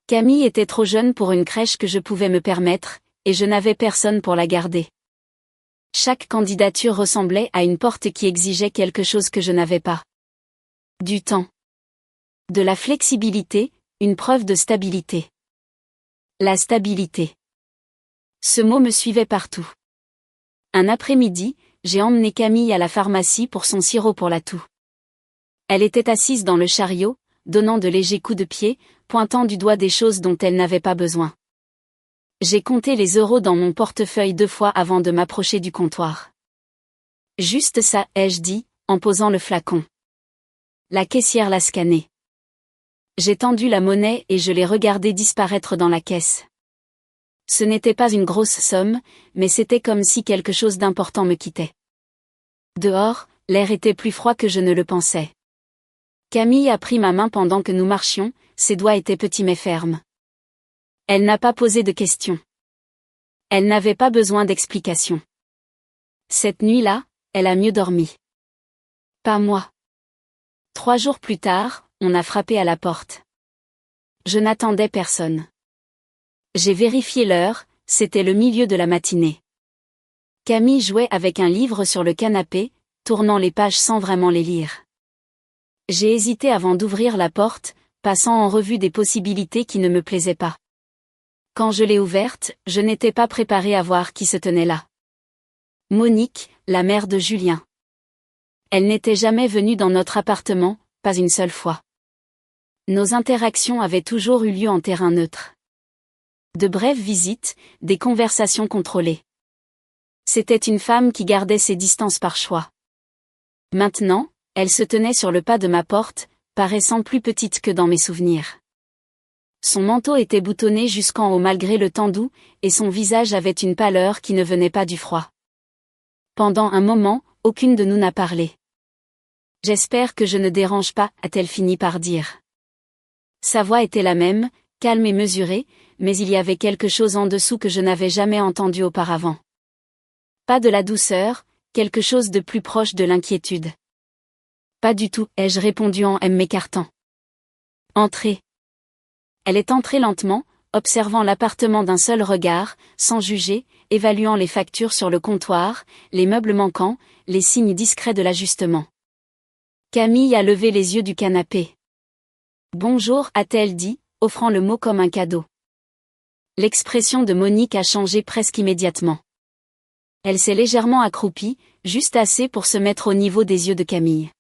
Camille était trop jeune pour une crèche que je pouvais me permettre, et je n'avais personne pour la garder. Chaque candidature ressemblait à une porte qui exigeait quelque chose que je n'avais pas. Du temps. De la flexibilité, une preuve de stabilité. La stabilité. Ce mot me suivait partout. Un après-midi, j'ai emmené Camille à la pharmacie pour son sirop pour la toux. Elle était assise dans le chariot, donnant de légers coups de pied, pointant du doigt des choses dont elle n'avait pas besoin. J'ai compté les euros dans mon portefeuille 2 fois avant de m'approcher du comptoir. Juste ça, ai-je dit, en posant le flacon. La caissière l'a scanné. J'ai tendu la monnaie et je l'ai regardée disparaître dans la caisse. Ce n'était pas une grosse somme, mais c'était comme si quelque chose d'important me quittait. Dehors, l'air était plus froid que je ne le pensais. Camille a pris ma main pendant que nous marchions, ses doigts étaient petits mais fermes. Elle n'a pas posé de questions. Elle n'avait pas besoin d'explications. Cette nuit-là, elle a mieux dormi. Pas moi. 3 jours plus tard, on a frappé à la porte. Je n'attendais personne. J'ai vérifié l'heure, c'était le milieu de la matinée. Camille jouait avec un livre sur le canapé, tournant les pages sans vraiment les lire. J'ai hésité avant d'ouvrir la porte, passant en revue des possibilités qui ne me plaisaient pas. Quand je l'ai ouverte, je n'étais pas préparée à voir qui se tenait là. Monique, la mère de Julien. Elle n'était jamais venue dans notre appartement, pas une seule fois. Nos interactions avaient toujours eu lieu en terrain neutre. De brèves visites, des conversations contrôlées. C'était une femme qui gardait ses distances par choix. Maintenant, elle se tenait sur le pas de ma porte, paraissant plus petite que dans mes souvenirs. Son manteau était boutonné jusqu'en haut malgré le temps doux, et son visage avait une pâleur qui ne venait pas du froid. Pendant un moment, aucune de nous n'a parlé. « J'espère que je ne dérange pas », a-t-elle fini par dire. Sa voix était la même, calme et mesurée, mais il y avait quelque chose en dessous que je n'avais jamais entendu auparavant. Pas de la douceur, quelque chose de plus proche de l'inquiétude. Pas du tout, ai-je répondu en m'écartant. Entrez. Elle est entrée lentement, observant l'appartement d'un seul regard, sans juger, évaluant les factures sur le comptoir, les meubles manquants, les signes discrets de l'ajustement. Camille a levé les yeux du canapé. Bonjour, a-t-elle dit, offrant le mot comme un cadeau. L'expression de Monique a changé presque immédiatement. Elle s'est légèrement accroupie, juste assez pour se mettre au niveau des yeux de Camille.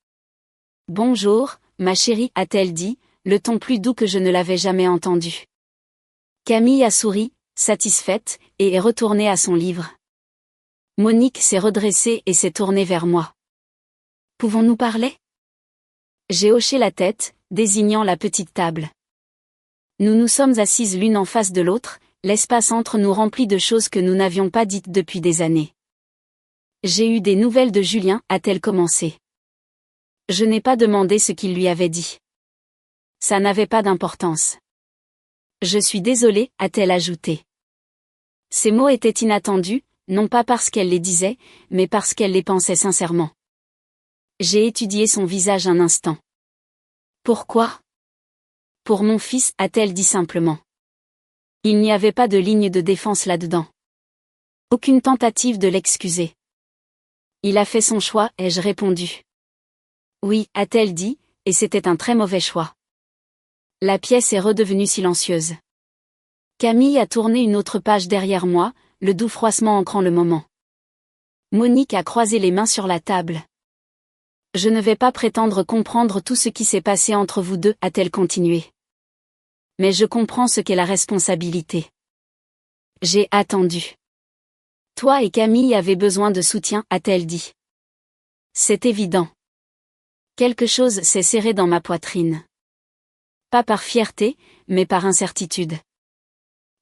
Bonjour, ma chérie, a-t-elle dit, le ton plus doux que je ne l'avais jamais entendu. Camille a souri, satisfaite, et est retournée à son livre. Monique s'est redressée et s'est tournée vers moi. Pouvons-nous parler ? J'ai hoché la tête, désignant la petite table. Nous nous sommes assises l'une en face de l'autre, l'espace entre nous rempli de choses que nous n'avions pas dites depuis des années. J'ai eu des nouvelles de Julien, a-t-elle commencé. Je n'ai pas demandé ce qu'il lui avait dit. Ça n'avait pas d'importance. Je suis désolée, a-t-elle ajouté. Ces mots étaient inattendus, non pas parce qu'elle les disait, mais parce qu'elle les pensait sincèrement. J'ai étudié son visage un instant. Pourquoi ? Pour mon fils, a-t-elle dit simplement. Il n'y avait pas de ligne de défense là-dedans. Aucune tentative de l'excuser. Il a fait son choix, ai-je répondu. Oui, a-t-elle dit, et c'était un très mauvais choix. La pièce est redevenue silencieuse. Camille a tourné une autre page derrière moi, le doux froissement ancrant le moment. Monique a croisé les mains sur la table. Je ne vais pas prétendre comprendre tout ce qui s'est passé entre vous deux, a-t-elle continué. Mais je comprends ce qu'est la responsabilité. J'ai attendu. Toi et Camille avez besoin de soutien, a-t-elle dit. C'est évident. Quelque chose s'est serré dans ma poitrine. Pas par fierté, mais par incertitude.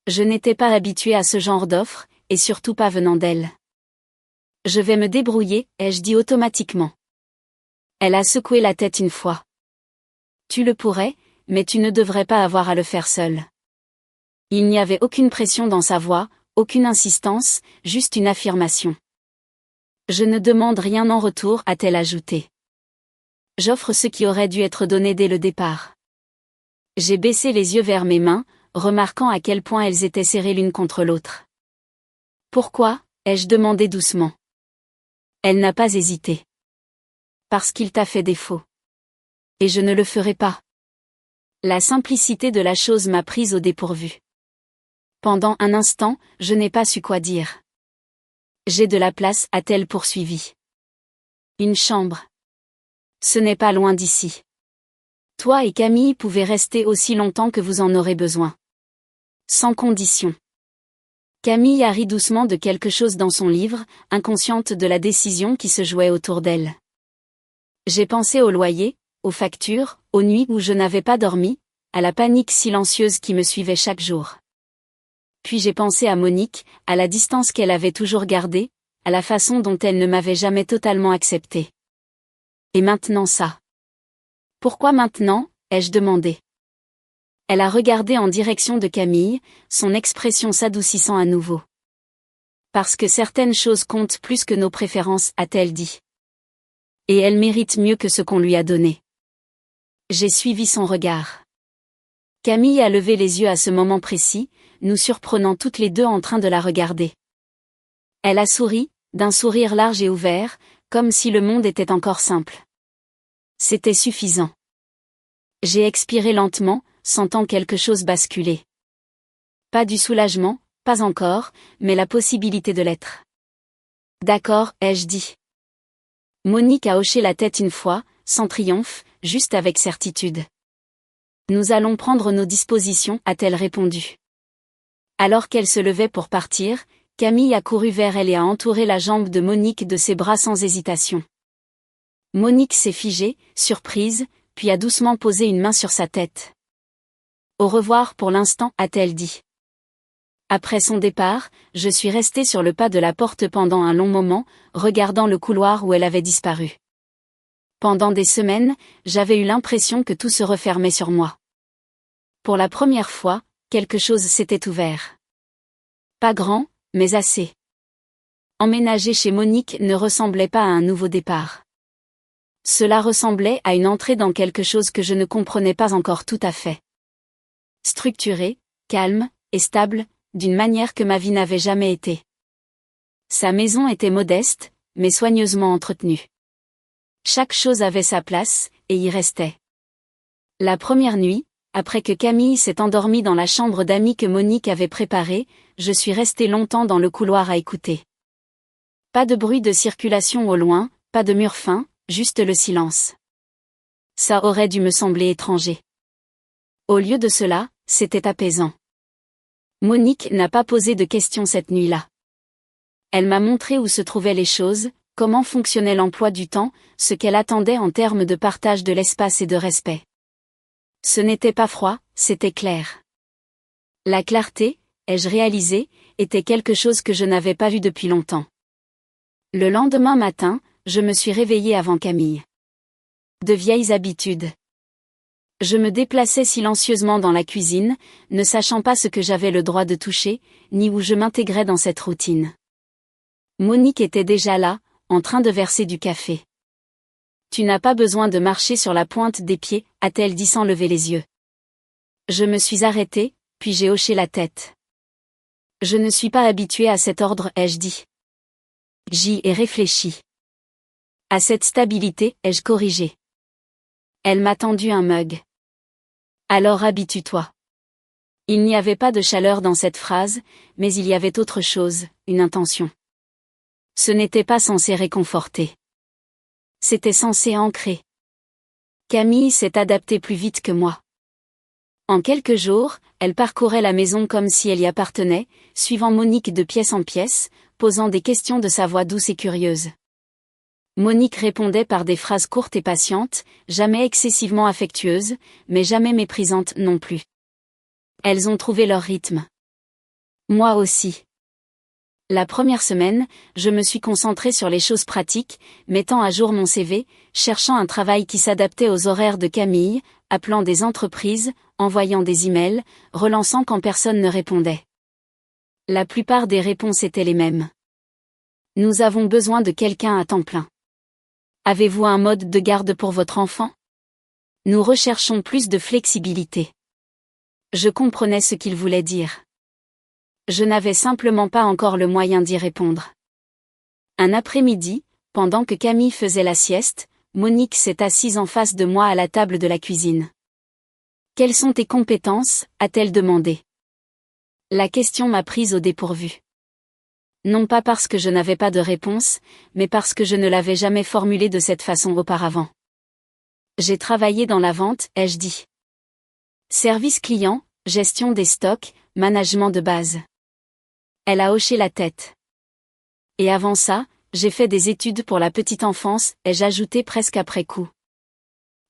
Je n'étais pas habituée à ce genre d'offre, et surtout pas venant d'elle. Je vais me débrouiller, ai-je dit automatiquement. Elle a secoué la tête une fois. Tu le pourrais, mais tu ne devrais pas avoir à le faire seule. Il n'y avait aucune pression dans sa voix, aucune insistance, juste une affirmation. Je ne demande rien en retour, a-t-elle ajouté. J'offre ce qui aurait dû être donné dès le départ. J'ai baissé les yeux vers mes mains, remarquant à quel point elles étaient serrées l'une contre l'autre. Pourquoi, ai-je demandé doucement. Elle n'a pas hésité. Parce qu'il t'a fait défaut. Et je ne le ferai pas. La simplicité de la chose m'a prise au dépourvu. Pendant un instant, je n'ai pas su quoi dire. J'ai de la place, a-t-elle poursuivi. Une chambre. Ce n'est pas loin d'ici. Toi et Camille pouvez rester aussi longtemps que vous en aurez besoin. Sans condition. Camille a ri doucement de quelque chose dans son livre, inconsciente de la décision qui se jouait autour d'elle. J'ai pensé au loyer, aux factures, aux nuits où je n'avais pas dormi, à la panique silencieuse qui me suivait chaque jour. Puis j'ai pensé à Monique, à la distance qu'elle avait toujours gardée, à la façon dont elle ne m'avait jamais totalement acceptée. Et maintenant ça. Pourquoi maintenant, ai-je demandé. Elle a regardé en direction de Camille, son expression s'adoucissant à nouveau. Parce que certaines choses comptent plus que nos préférences, a-t-elle dit. Et elle mérite mieux que ce qu'on lui a donné. J'ai suivi son regard. Camille a levé les yeux à ce moment précis, nous surprenant toutes les deux en train de la regarder. Elle a souri, d'un sourire large et ouvert, comme si le monde était encore simple. C'était suffisant. J'ai expiré lentement, sentant quelque chose basculer. Pas du soulagement, pas encore, mais la possibilité de l'être. D'accord, ai-je dit. Monique a hoché la tête une fois, sans triomphe, juste avec certitude. Nous allons prendre nos dispositions, a-t-elle répondu. Alors qu'elle se levait pour partir, Camille a couru vers elle et a entouré la jambe de Monique de ses bras sans hésitation. Monique s'est figée, surprise, puis a doucement posé une main sur sa tête. Au revoir pour l'instant, a-t-elle dit. Après son départ, je suis restée sur le pas de la porte pendant un long moment, regardant le couloir où elle avait disparu. Pendant des semaines, j'avais eu l'impression que tout se refermait sur moi. Pour la première fois, quelque chose s'était ouvert. Pas grand, mais assez. Emménager chez Monique ne ressemblait pas à un nouveau départ. Cela ressemblait à une entrée dans quelque chose que je ne comprenais pas encore tout à fait. Structuré, calme, et stable, d'une manière que ma vie n'avait jamais été. Sa maison était modeste, mais soigneusement entretenue. Chaque chose avait sa place, et y restait. La première nuit, après que Camille s'est endormie dans la chambre d'amis que Monique avait préparée, je suis restée longtemps dans le couloir à écouter. Pas de bruit de circulation au loin, pas de mur fin, juste le silence. Ça aurait dû me sembler étranger. Au lieu de cela, c'était apaisant. Monique n'a pas posé de questions cette nuit-là. Elle m'a montré où se trouvaient les choses, comment fonctionnait l'emploi du temps, ce qu'elle attendait en termes de partage de l'espace et de respect. Ce n'était pas froid, c'était clair. La clarté, ai-je réalisé, était quelque chose que je n'avais pas vu depuis longtemps. Le lendemain matin, je me suis réveillée avant Camille. De vieilles habitudes. Je me déplaçais silencieusement dans la cuisine, ne sachant pas ce que j'avais le droit de toucher, ni où je m'intégrais dans cette routine. Monique était déjà là, en train de verser du café. Tu n'as pas besoin de marcher sur la pointe des pieds, a-t-elle dit sans lever les yeux. Je me suis arrêtée, puis j'ai hoché la tête. Je ne suis pas habituée à cet ordre, ai-je dit. J'y ai réfléchi. À cette stabilité, ai-je corrigé. Elle m'a tendu un mug. Alors habitue-toi. Il n'y avait pas de chaleur dans cette phrase, mais il y avait autre chose, une intention. Ce n'était pas censé réconforter. C'était censé ancrer. Camille s'est adaptée plus vite que moi. En quelques jours, elle parcourait la maison comme si elle y appartenait, suivant Monique de pièce en pièce, posant des questions de sa voix douce et curieuse. Monique répondait par des phrases courtes et patientes, jamais excessivement affectueuses, mais jamais méprisantes non plus. Elles ont trouvé leur rythme. Moi aussi. La première semaine, je me suis concentrée sur les choses pratiques, mettant à jour mon CV, cherchant un travail qui s'adaptait aux horaires de Camille, appelant des entreprises, envoyant des emails, relançant quand personne ne répondait. La plupart des réponses étaient les mêmes. Nous avons besoin de quelqu'un à temps plein. Avez-vous un mode de garde pour votre enfant? Nous recherchons plus de flexibilité. Je comprenais ce qu'il voulait dire. Je n'avais simplement pas encore le moyen d'y répondre. Un après-midi, pendant que Camille faisait la sieste, Monique s'est assise en face de moi à la table de la cuisine. « Quelles sont tes compétences ?» a-t-elle demandé. La question m'a prise au dépourvu. Non pas parce que je n'avais pas de réponse, mais parce que je ne l'avais jamais formulée de cette façon auparavant. J'ai travaillé dans la vente, ai-je dit. Service client, gestion des stocks, management de base. Elle a hoché la tête. Et avant ça, j'ai fait des études pour la petite enfance, ai-je ajouté presque après coup.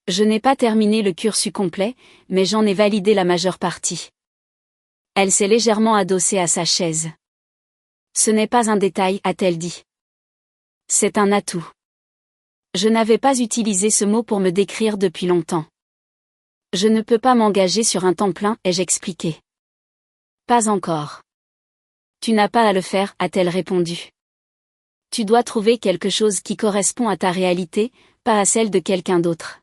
Je n'ai pas terminé le cursus complet, mais j'en ai validé la majeure partie. Elle s'est légèrement adossée à sa chaise. Ce n'est pas un détail, a-t-elle dit. C'est un atout. Je n'avais pas utilisé ce mot pour me décrire depuis longtemps. Je ne peux pas m'engager sur un temps plein, ai-je expliqué. Pas encore. Tu n'as pas à le faire, a-t-elle répondu. Tu dois trouver quelque chose qui correspond à ta réalité, pas à celle de quelqu'un d'autre.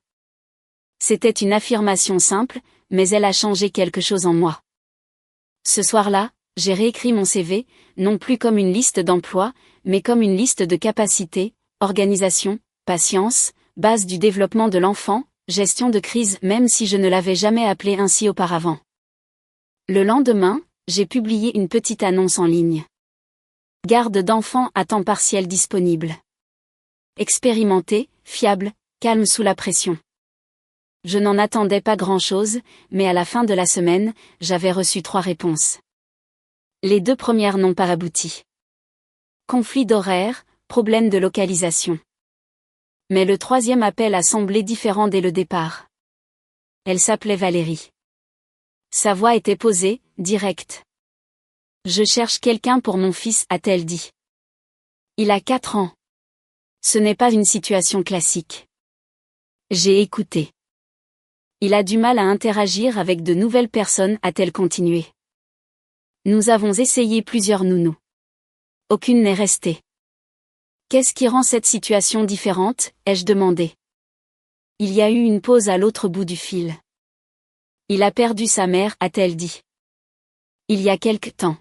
C'était une affirmation simple, mais elle a changé quelque chose en moi. Ce soir-là, j'ai réécrit mon CV, non plus comme une liste d'emplois, mais comme une liste de capacités, organisation, patience, base du développement de l'enfant, gestion de crise, même si je ne l'avais jamais appelé ainsi auparavant. Le lendemain, j'ai publié une petite annonce en ligne. Garde d'enfants à temps partiel disponible. Expérimenté, fiable, calme sous la pression. Je n'en attendais pas grand-chose, mais à la fin de la semaine, j'avais reçu 3 réponses. Les 2 premières n'ont pas abouti. Conflit d'horaire, problème de localisation. Mais le 3e appel a semblé différent dès le départ. Elle s'appelait Valérie. Sa voix était posée, directe. Je cherche quelqu'un pour mon fils, a-t-elle dit. Il a 4 ans. Ce n'est pas une situation classique. J'ai écouté. Il a du mal à interagir avec de nouvelles personnes, a-t-elle continué. Nous avons essayé plusieurs nounous. Aucune n'est restée. Qu'est-ce qui rend cette situation différente, ai-je demandé. Il y a eu une pause à l'autre bout du fil. Il a perdu sa mère, a-t-elle dit. Il y a quelque temps.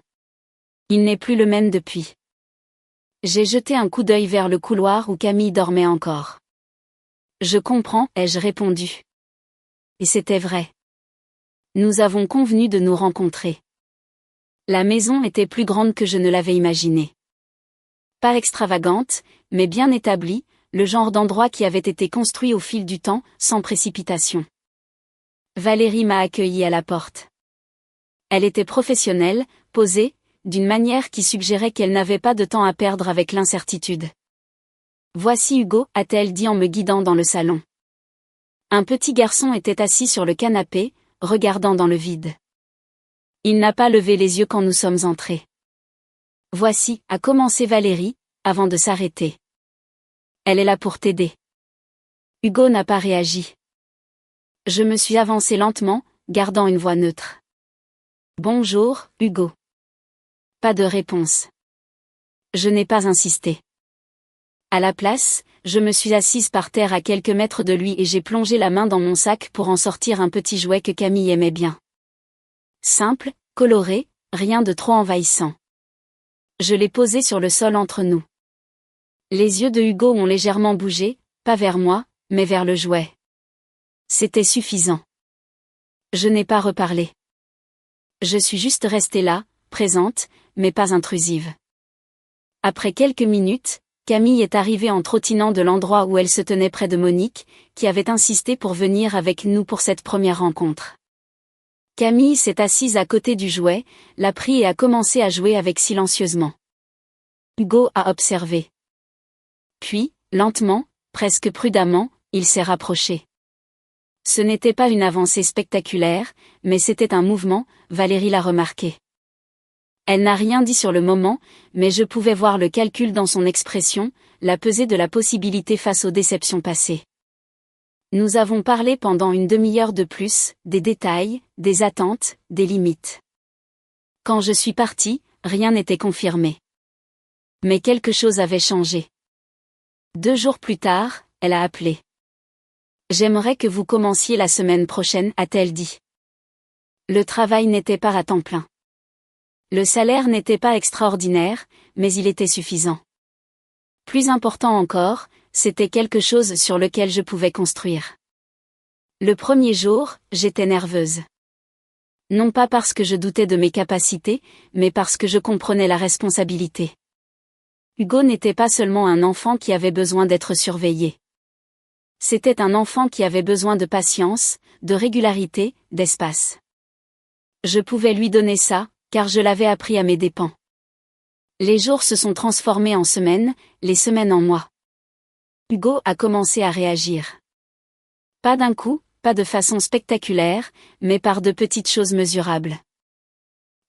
Il n'est plus le même depuis. J'ai jeté un coup d'œil vers le couloir où Camille dormait encore. Je comprends, ai-je répondu. Et c'était vrai. Nous avons convenu de nous rencontrer. La maison était plus grande que je ne l'avais imaginé. Pas extravagante, mais bien établie, le genre d'endroit qui avait été construit au fil du temps, sans précipitation. Valérie m'a accueilli à la porte. Elle était professionnelle, posée, d'une manière qui suggérait qu'elle n'avait pas de temps à perdre avec l'incertitude. Voici Hugo, a-t-elle dit en me guidant dans le salon. Un petit garçon était assis sur le canapé, regardant dans le vide. Il n'a pas levé les yeux quand nous sommes entrés. Voici, a commencé Valérie, avant de s'arrêter. Elle est là pour t'aider. Hugo n'a pas réagi. Je me suis avancée lentement, gardant une voix neutre. Bonjour, Hugo. Pas de réponse. Je n'ai pas insisté. À la place, je me suis assise par terre à quelques mètres de lui et j'ai plongé la main dans mon sac pour en sortir un petit jouet que Camille aimait bien. Simple, coloré, rien de trop envahissant. Je l'ai posé sur le sol entre nous. Les yeux de Hugo ont légèrement bougé, pas vers moi, mais vers le jouet. C'était suffisant. Je n'ai pas reparlé. Je suis juste restée là, présente, mais pas intrusive. Après quelques minutes, Camille est arrivée en trottinant de l'endroit où elle se tenait près de Monique, qui avait insisté pour venir avec nous pour cette première rencontre. Camille s'est assise à côté du jouet, l'a pris et a commencé à jouer avec silencieusement. Hugo a observé. Puis, lentement, presque prudemment, il s'est rapproché. Ce n'était pas une avancée spectaculaire, mais c'était un mouvement, Valérie l'a remarqué. Elle n'a rien dit sur le moment, mais je pouvais voir le calcul dans son expression, la pesée de la possibilité face aux déceptions passées. Nous avons parlé pendant une demi-heure de plus, des détails, des attentes, des limites. Quand je suis partie, rien n'était confirmé. Mais quelque chose avait changé. 2 jours plus tard, elle a appelé. J'aimerais que vous commenciez la semaine prochaine, a-t-elle dit. Le travail n'était pas à temps plein. Le salaire n'était pas extraordinaire, mais il était suffisant. Plus important encore, c'était quelque chose sur lequel je pouvais construire. Le premier jour, j'étais nerveuse. Non pas parce que je doutais de mes capacités, mais parce que je comprenais la responsabilité. Hugo n'était pas seulement un enfant qui avait besoin d'être surveillé. C'était un enfant qui avait besoin de patience, de régularité, d'espace. Je pouvais lui donner ça, car je l'avais appris à mes dépens. Les jours se sont transformés en semaines, les semaines en mois. Hugo a commencé à réagir. Pas d'un coup, pas de façon spectaculaire, mais par de petites choses mesurables.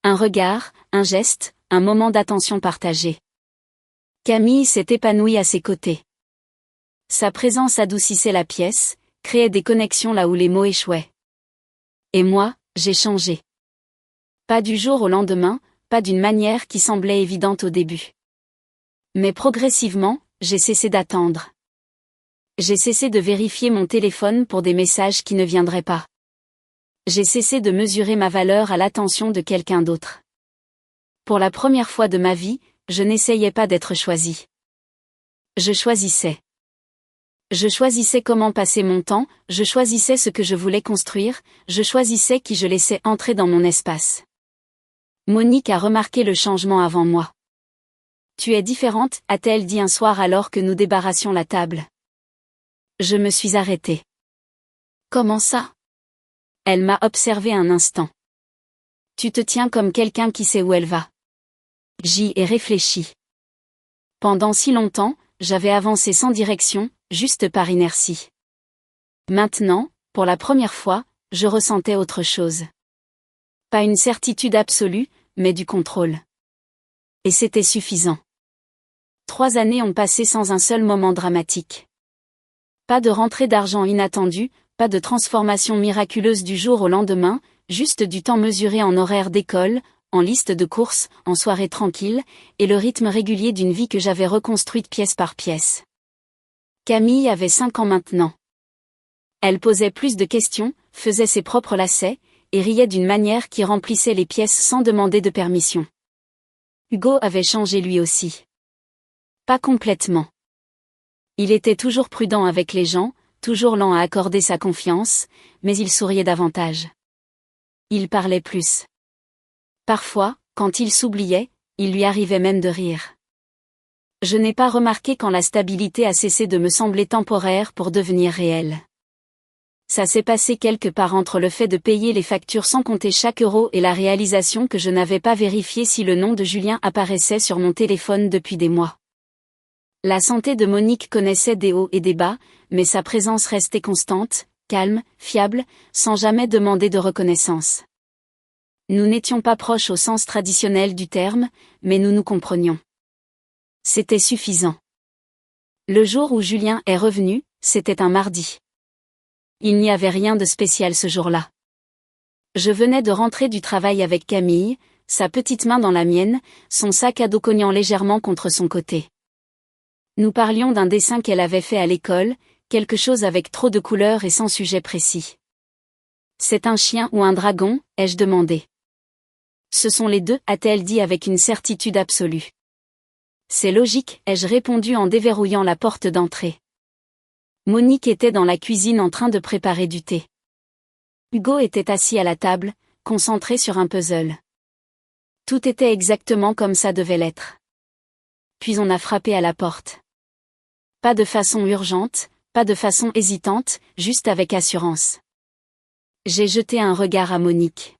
Un regard, un geste, un moment d'attention partagé. Camille s'est épanouie à ses côtés. Sa présence adoucissait la pièce, créait des connexions là où les mots échouaient. Et moi, j'ai changé. Pas du jour au lendemain, pas d'une manière qui semblait évidente au début. Mais progressivement, j'ai cessé d'attendre. J'ai cessé de vérifier mon téléphone pour des messages qui ne viendraient pas. J'ai cessé de mesurer ma valeur à l'attention de quelqu'un d'autre. Pour la première fois de ma vie, je n'essayais pas d'être choisie. Je choisissais. Je choisissais comment passer mon temps, je choisissais ce que je voulais construire, je choisissais qui je laissais entrer dans mon espace. Monique a remarqué le changement avant moi. Tu es différente, a-t-elle dit un soir alors que nous débarrassions la table. Je me suis arrêtée. Comment ça? Elle m'a observé un instant. Tu te tiens comme quelqu'un qui sait où elle va. J'y ai réfléchi. Pendant si longtemps, j'avais avancé sans direction, juste par inertie. Maintenant, pour la première fois, je ressentais autre chose. Pas une certitude absolue, mais du contrôle. Et c'était suffisant. 3 années ont passé sans un seul moment dramatique. Pas de rentrée d'argent inattendue, pas de transformation miraculeuse du jour au lendemain, juste du temps mesuré en horaire d'école, en liste de courses, en soirée tranquille, et le rythme régulier d'une vie que j'avais reconstruite pièce par pièce. Camille avait 5 ans maintenant. Elle posait plus de questions, faisait ses propres lacets, et riait d'une manière qui remplissait les pièces sans demander de permission. Hugo avait changé lui aussi. Pas complètement. Il était toujours prudent avec les gens, toujours lent à accorder sa confiance, mais il souriait davantage. Il parlait plus. Parfois, quand il s'oubliait, il lui arrivait même de rire. Je n'ai pas remarqué quand la stabilité a cessé de me sembler temporaire pour devenir réelle. Ça s'est passé quelque part entre le fait de payer les factures sans compter chaque euro et la réalisation que je n'avais pas vérifié si le nom de Julien apparaissait sur mon téléphone depuis des mois. La santé de Monique connaissait des hauts et des bas, mais sa présence restait constante, calme, fiable, sans jamais demander de reconnaissance. Nous n'étions pas proches au sens traditionnel du terme, mais nous nous comprenions. C'était suffisant. Le jour où Julien est revenu, c'était un mardi. Il n'y avait rien de spécial ce jour-là. Je venais de rentrer du travail avec Camille, sa petite main dans la mienne, son sac à dos cognant légèrement contre son côté. Nous parlions d'un dessin qu'elle avait fait à l'école, quelque chose avec trop de couleurs et sans sujet précis. C'est un chien ou un dragon, ai-je demandé. Ce sont les deux, a-t-elle dit avec une certitude absolue. C'est logique, ai-je répondu en déverrouillant la porte d'entrée. Monique était dans la cuisine en train de préparer du thé. Hugo était assis à la table, concentré sur un puzzle. Tout était exactement comme ça devait l'être. Puis on a frappé à la porte. Pas de façon urgente, pas de façon hésitante, juste avec assurance. J'ai jeté un regard à Monique.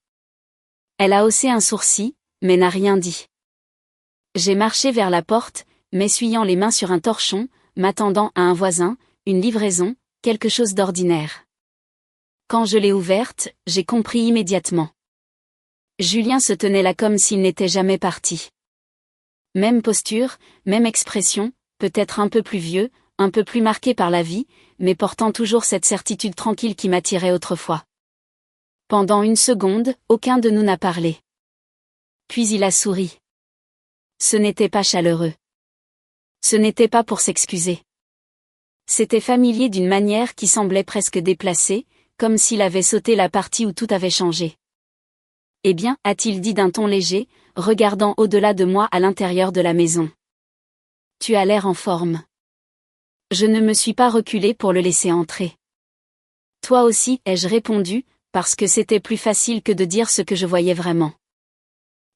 Elle a haussé un sourcil, mais n'a rien dit. J'ai marché vers la porte, m'essuyant les mains sur un torchon, m'attendant à un voisin, une livraison, quelque chose d'ordinaire. Quand je l'ai ouverte, j'ai compris immédiatement. Julien se tenait là comme s'il n'était jamais parti. Même posture, même expression, peut-être un peu plus vieux, un peu plus marqué par la vie, mais portant toujours cette certitude tranquille qui m'attirait autrefois. Pendant une seconde, aucun de nous n'a parlé. Puis il a souri. Ce n'était pas chaleureux. Ce n'était pas pour s'excuser. C'était familier d'une manière qui semblait presque déplacée, comme s'il avait sauté la partie où tout avait changé. Eh bien, a-t-il dit d'un ton léger, regardant au-delà de moi à l'intérieur de la maison. Tu as l'air en forme. Je ne me suis pas reculée pour le laisser entrer. Toi aussi, ai-je répondu, parce que c'était plus facile que de dire ce que je voyais vraiment.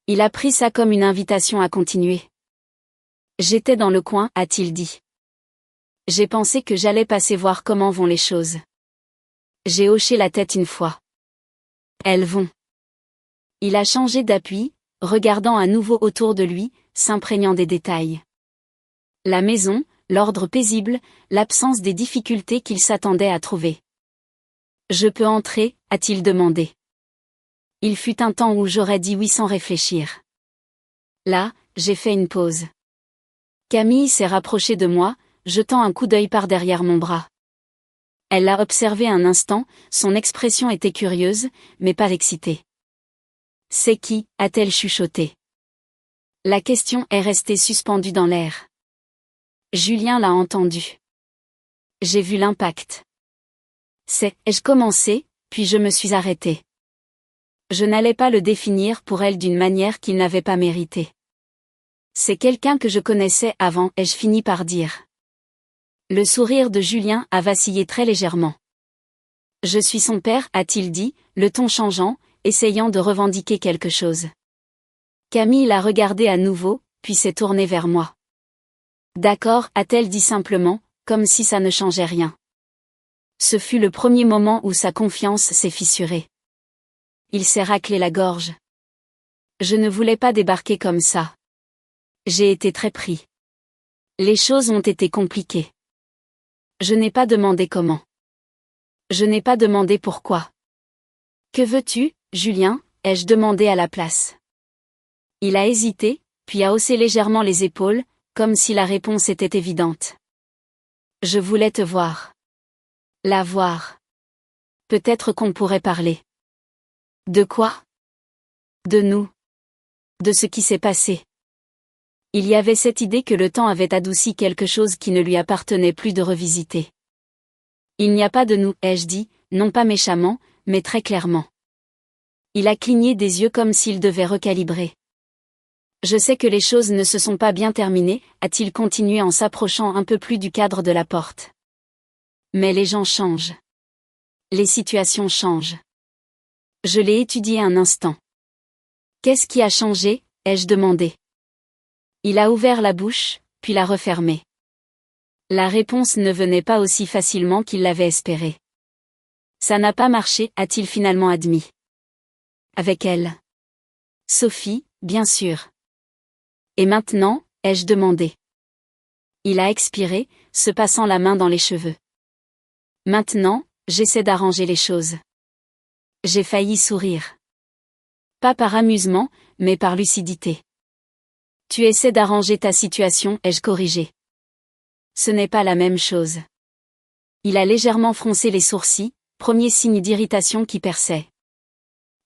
Il a pris ça comme une invitation à continuer. J'étais dans le coin, a-t-il dit. J'ai pensé que j'allais passer voir comment vont les choses. J'ai hoché la tête une fois. Elles vont. Il a changé d'appui, regardant à nouveau autour de lui, s'imprégnant des détails. La maison, l'ordre paisible, l'absence des difficultés qu'il s'attendait à trouver. Je peux entrer, a-t-il demandé. Il fut un temps où j'aurais dit oui sans réfléchir. Là, j'ai fait une pause. Camille s'est rapprochée de moi, jetant un coup d'œil par derrière mon bras. Elle l'a observé un instant, son expression était curieuse, mais pas excitée. C'est qui, a-t-elle chuchoté. La question est restée suspendue dans l'air. Julien l'a entendu. J'ai vu l'impact. Ai-je commencé, puis je me suis arrêtée. Je n'allais pas le définir pour elle d'une manière qu'il n'avait pas méritée. C'est quelqu'un que je connaissais avant, ai-je fini par dire. Le sourire de Julien a vacillé très légèrement. Je suis son père, a-t-il dit, le ton changeant, essayant de revendiquer quelque chose. Camille l'a regardé à nouveau, puis s'est tournée vers moi. D'accord, a-t-elle dit simplement, comme si ça ne changeait rien. Ce fut le premier moment où sa confiance s'est fissurée. Il s'est raclé la gorge. Je ne voulais pas débarquer comme ça. J'ai été très pris. Les choses ont été compliquées. Je n'ai pas demandé comment. Je n'ai pas demandé pourquoi. Que veux-tu, Julien, ai-je demandé à la place. Il a hésité, puis a haussé légèrement les épaules, comme si la réponse était évidente. Je voulais te voir. La voir. Peut-être qu'on pourrait parler. De quoi? De nous. De ce qui s'est passé. Il y avait cette idée que le temps avait adouci quelque chose qui ne lui appartenait plus de revisiter. Il n'y a pas de nous, ai-je dit, non pas méchamment, mais très clairement. Il a cligné des yeux comme s'il devait recalibrer. Je sais que les choses ne se sont pas bien terminées, a-t-il continué en s'approchant un peu plus du cadre de la porte. Mais les gens changent. Les situations changent. Je l'ai étudié un instant. Qu'est-ce qui a changé, ai-je demandé. Il a ouvert la bouche, puis l'a refermée. La réponse ne venait pas aussi facilement qu'il l'avait espéré. Ça n'a pas marché, a-t-il finalement admis. Avec elle. Sophie, bien sûr. Et maintenant, ai-je demandé. Il a expiré, se passant la main dans les cheveux. Maintenant, j'essaie d'arranger les choses. J'ai failli sourire. Pas par amusement, mais par lucidité. Tu essaies d'arranger ta situation, ai-je corrigé. Ce n'est pas la même chose. Il a légèrement froncé les sourcils, premier signe d'irritation qui perçait.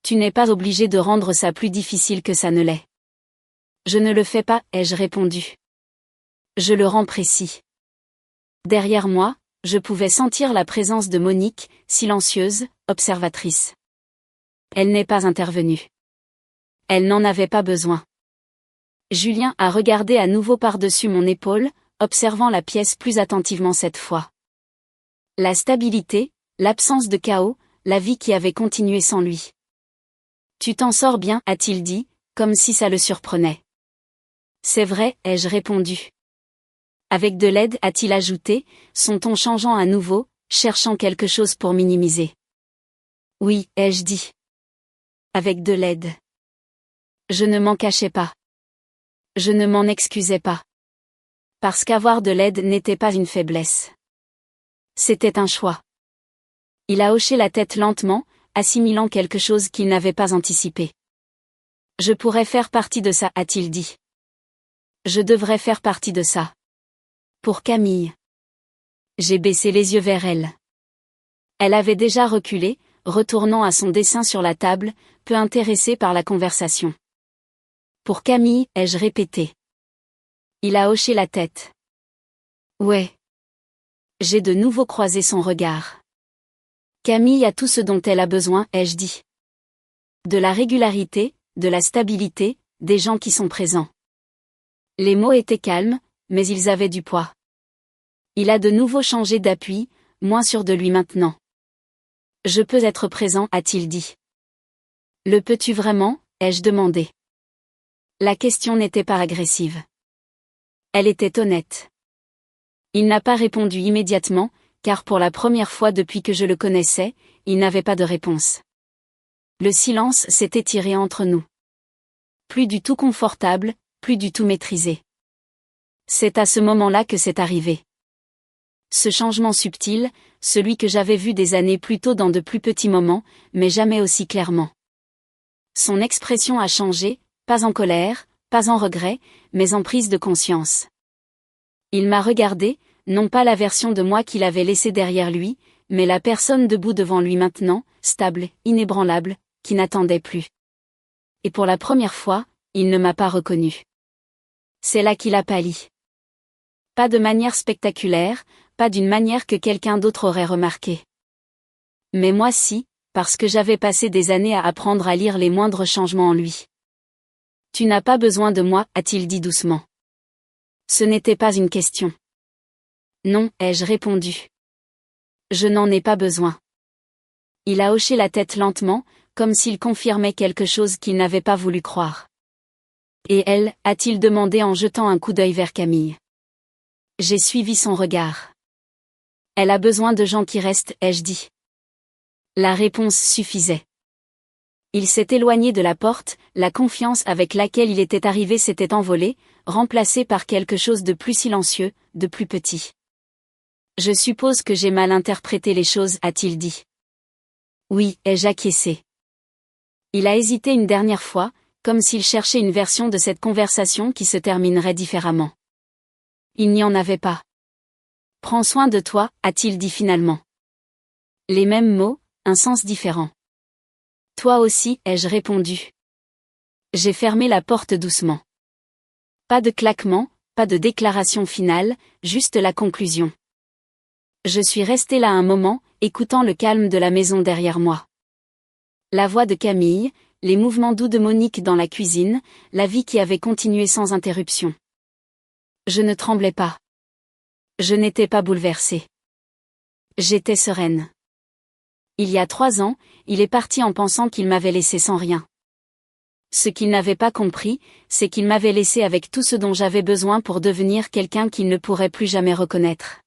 Tu n'es pas obligé de rendre ça plus difficile que ça ne l'est. Je ne le fais pas, ai-je répondu. Je le rends précis. Derrière moi, je pouvais sentir la présence de Monique, silencieuse, observatrice. Elle n'est pas intervenue. Elle n'en avait pas besoin. Julien a regardé à nouveau par-dessus mon épaule, observant la pièce plus attentivement cette fois. La stabilité, l'absence de chaos, la vie qui avait continué sans lui. Tu t'en sors bien, a-t-il dit, comme si ça le surprenait. C'est vrai, ai-je répondu. Avec de l'aide, a-t-il ajouté, son ton changeant à nouveau, cherchant quelque chose pour minimiser. Oui, ai-je dit. Avec de l'aide. Je ne m'en cachais pas. Je ne m'en excusais pas. Parce qu'avoir de l'aide n'était pas une faiblesse. C'était un choix. Il a hoché la tête lentement, assimilant quelque chose qu'il n'avait pas anticipé. Je pourrais faire partie de ça, a-t-il dit. Je devrais faire partie de ça. Pour Camille. J'ai baissé les yeux vers elle. Elle avait déjà reculé, retournant à son dessin sur la table, peu intéressée par la conversation. Pour Camille, ai-je répété. Il a hoché la tête. Ouais. J'ai de nouveau croisé son regard. Camille a tout ce dont elle a besoin, ai-je dit. De la régularité, de la stabilité, des gens qui sont présents. Les mots étaient calmes, mais ils avaient du poids. Il a de nouveau changé d'appui, moins sûr de lui maintenant. Je peux être présent, a-t-il dit. Le peux-tu vraiment, ai-je demandé. La question n'était pas agressive. Elle était honnête. Il n'a pas répondu immédiatement, car pour la première fois depuis que je le connaissais, il n'avait pas de réponse. Le silence s'est étiré entre nous. Plus du tout confortable, plus du tout maîtrisé. C'est à ce moment-là que c'est arrivé. Ce changement subtil, celui que j'avais vu des années plus tôt dans de plus petits moments, mais jamais aussi clairement. Son expression a changé, pas en colère, pas en regret, mais en prise de conscience. Il m'a regardé, non pas la version de moi qu'il avait laissée derrière lui, mais la personne debout devant lui maintenant, stable, inébranlable, qui n'attendait plus. Et pour la première fois, il ne m'a pas reconnu. C'est là qu'il a pâli. Pas de manière spectaculaire, pas d'une manière que quelqu'un d'autre aurait remarqué. Mais moi si, parce que j'avais passé des années à apprendre à lire les moindres changements en lui. Tu n'as pas besoin de moi, a-t-il dit doucement. Ce n'était pas une question. Non, ai-je répondu. Je n'en ai pas besoin. Il a hoché la tête lentement, comme s'il confirmait quelque chose qu'il n'avait pas voulu croire. Et elle, a-t-il demandé en jetant un coup d'œil vers Camille. J'ai suivi son regard. Elle a besoin de gens qui restent, ai-je dit. La réponse suffisait. Il s'est éloigné de la porte, la confiance avec laquelle il était arrivé s'était envolée, remplacée par quelque chose de plus silencieux, de plus petit. Je suppose que j'ai mal interprété les choses, a-t-il dit. Oui, ai-je acquiescé. Il a hésité une dernière fois, comme s'il cherchait une version de cette conversation qui se terminerait différemment. Il n'y en avait pas. Prends soin de toi, a-t-il dit finalement. Les mêmes mots, un sens différent. Toi aussi, ai-je répondu. J'ai fermé la porte doucement. Pas de claquement, pas de déclaration finale, juste la conclusion. Je suis resté là un moment, écoutant le calme de la maison derrière moi. La voix de Camille, les mouvements doux de Monique dans la cuisine, la vie qui avait continué sans interruption. Je ne tremblais pas. Je n'étais pas bouleversée. J'étais sereine. Il y a 3 ans, il est parti en pensant qu'il m'avait laissé sans rien. Ce qu'il n'avait pas compris, c'est qu'il m'avait laissé avec tout ce dont j'avais besoin pour devenir quelqu'un qu'il ne pourrait plus jamais reconnaître.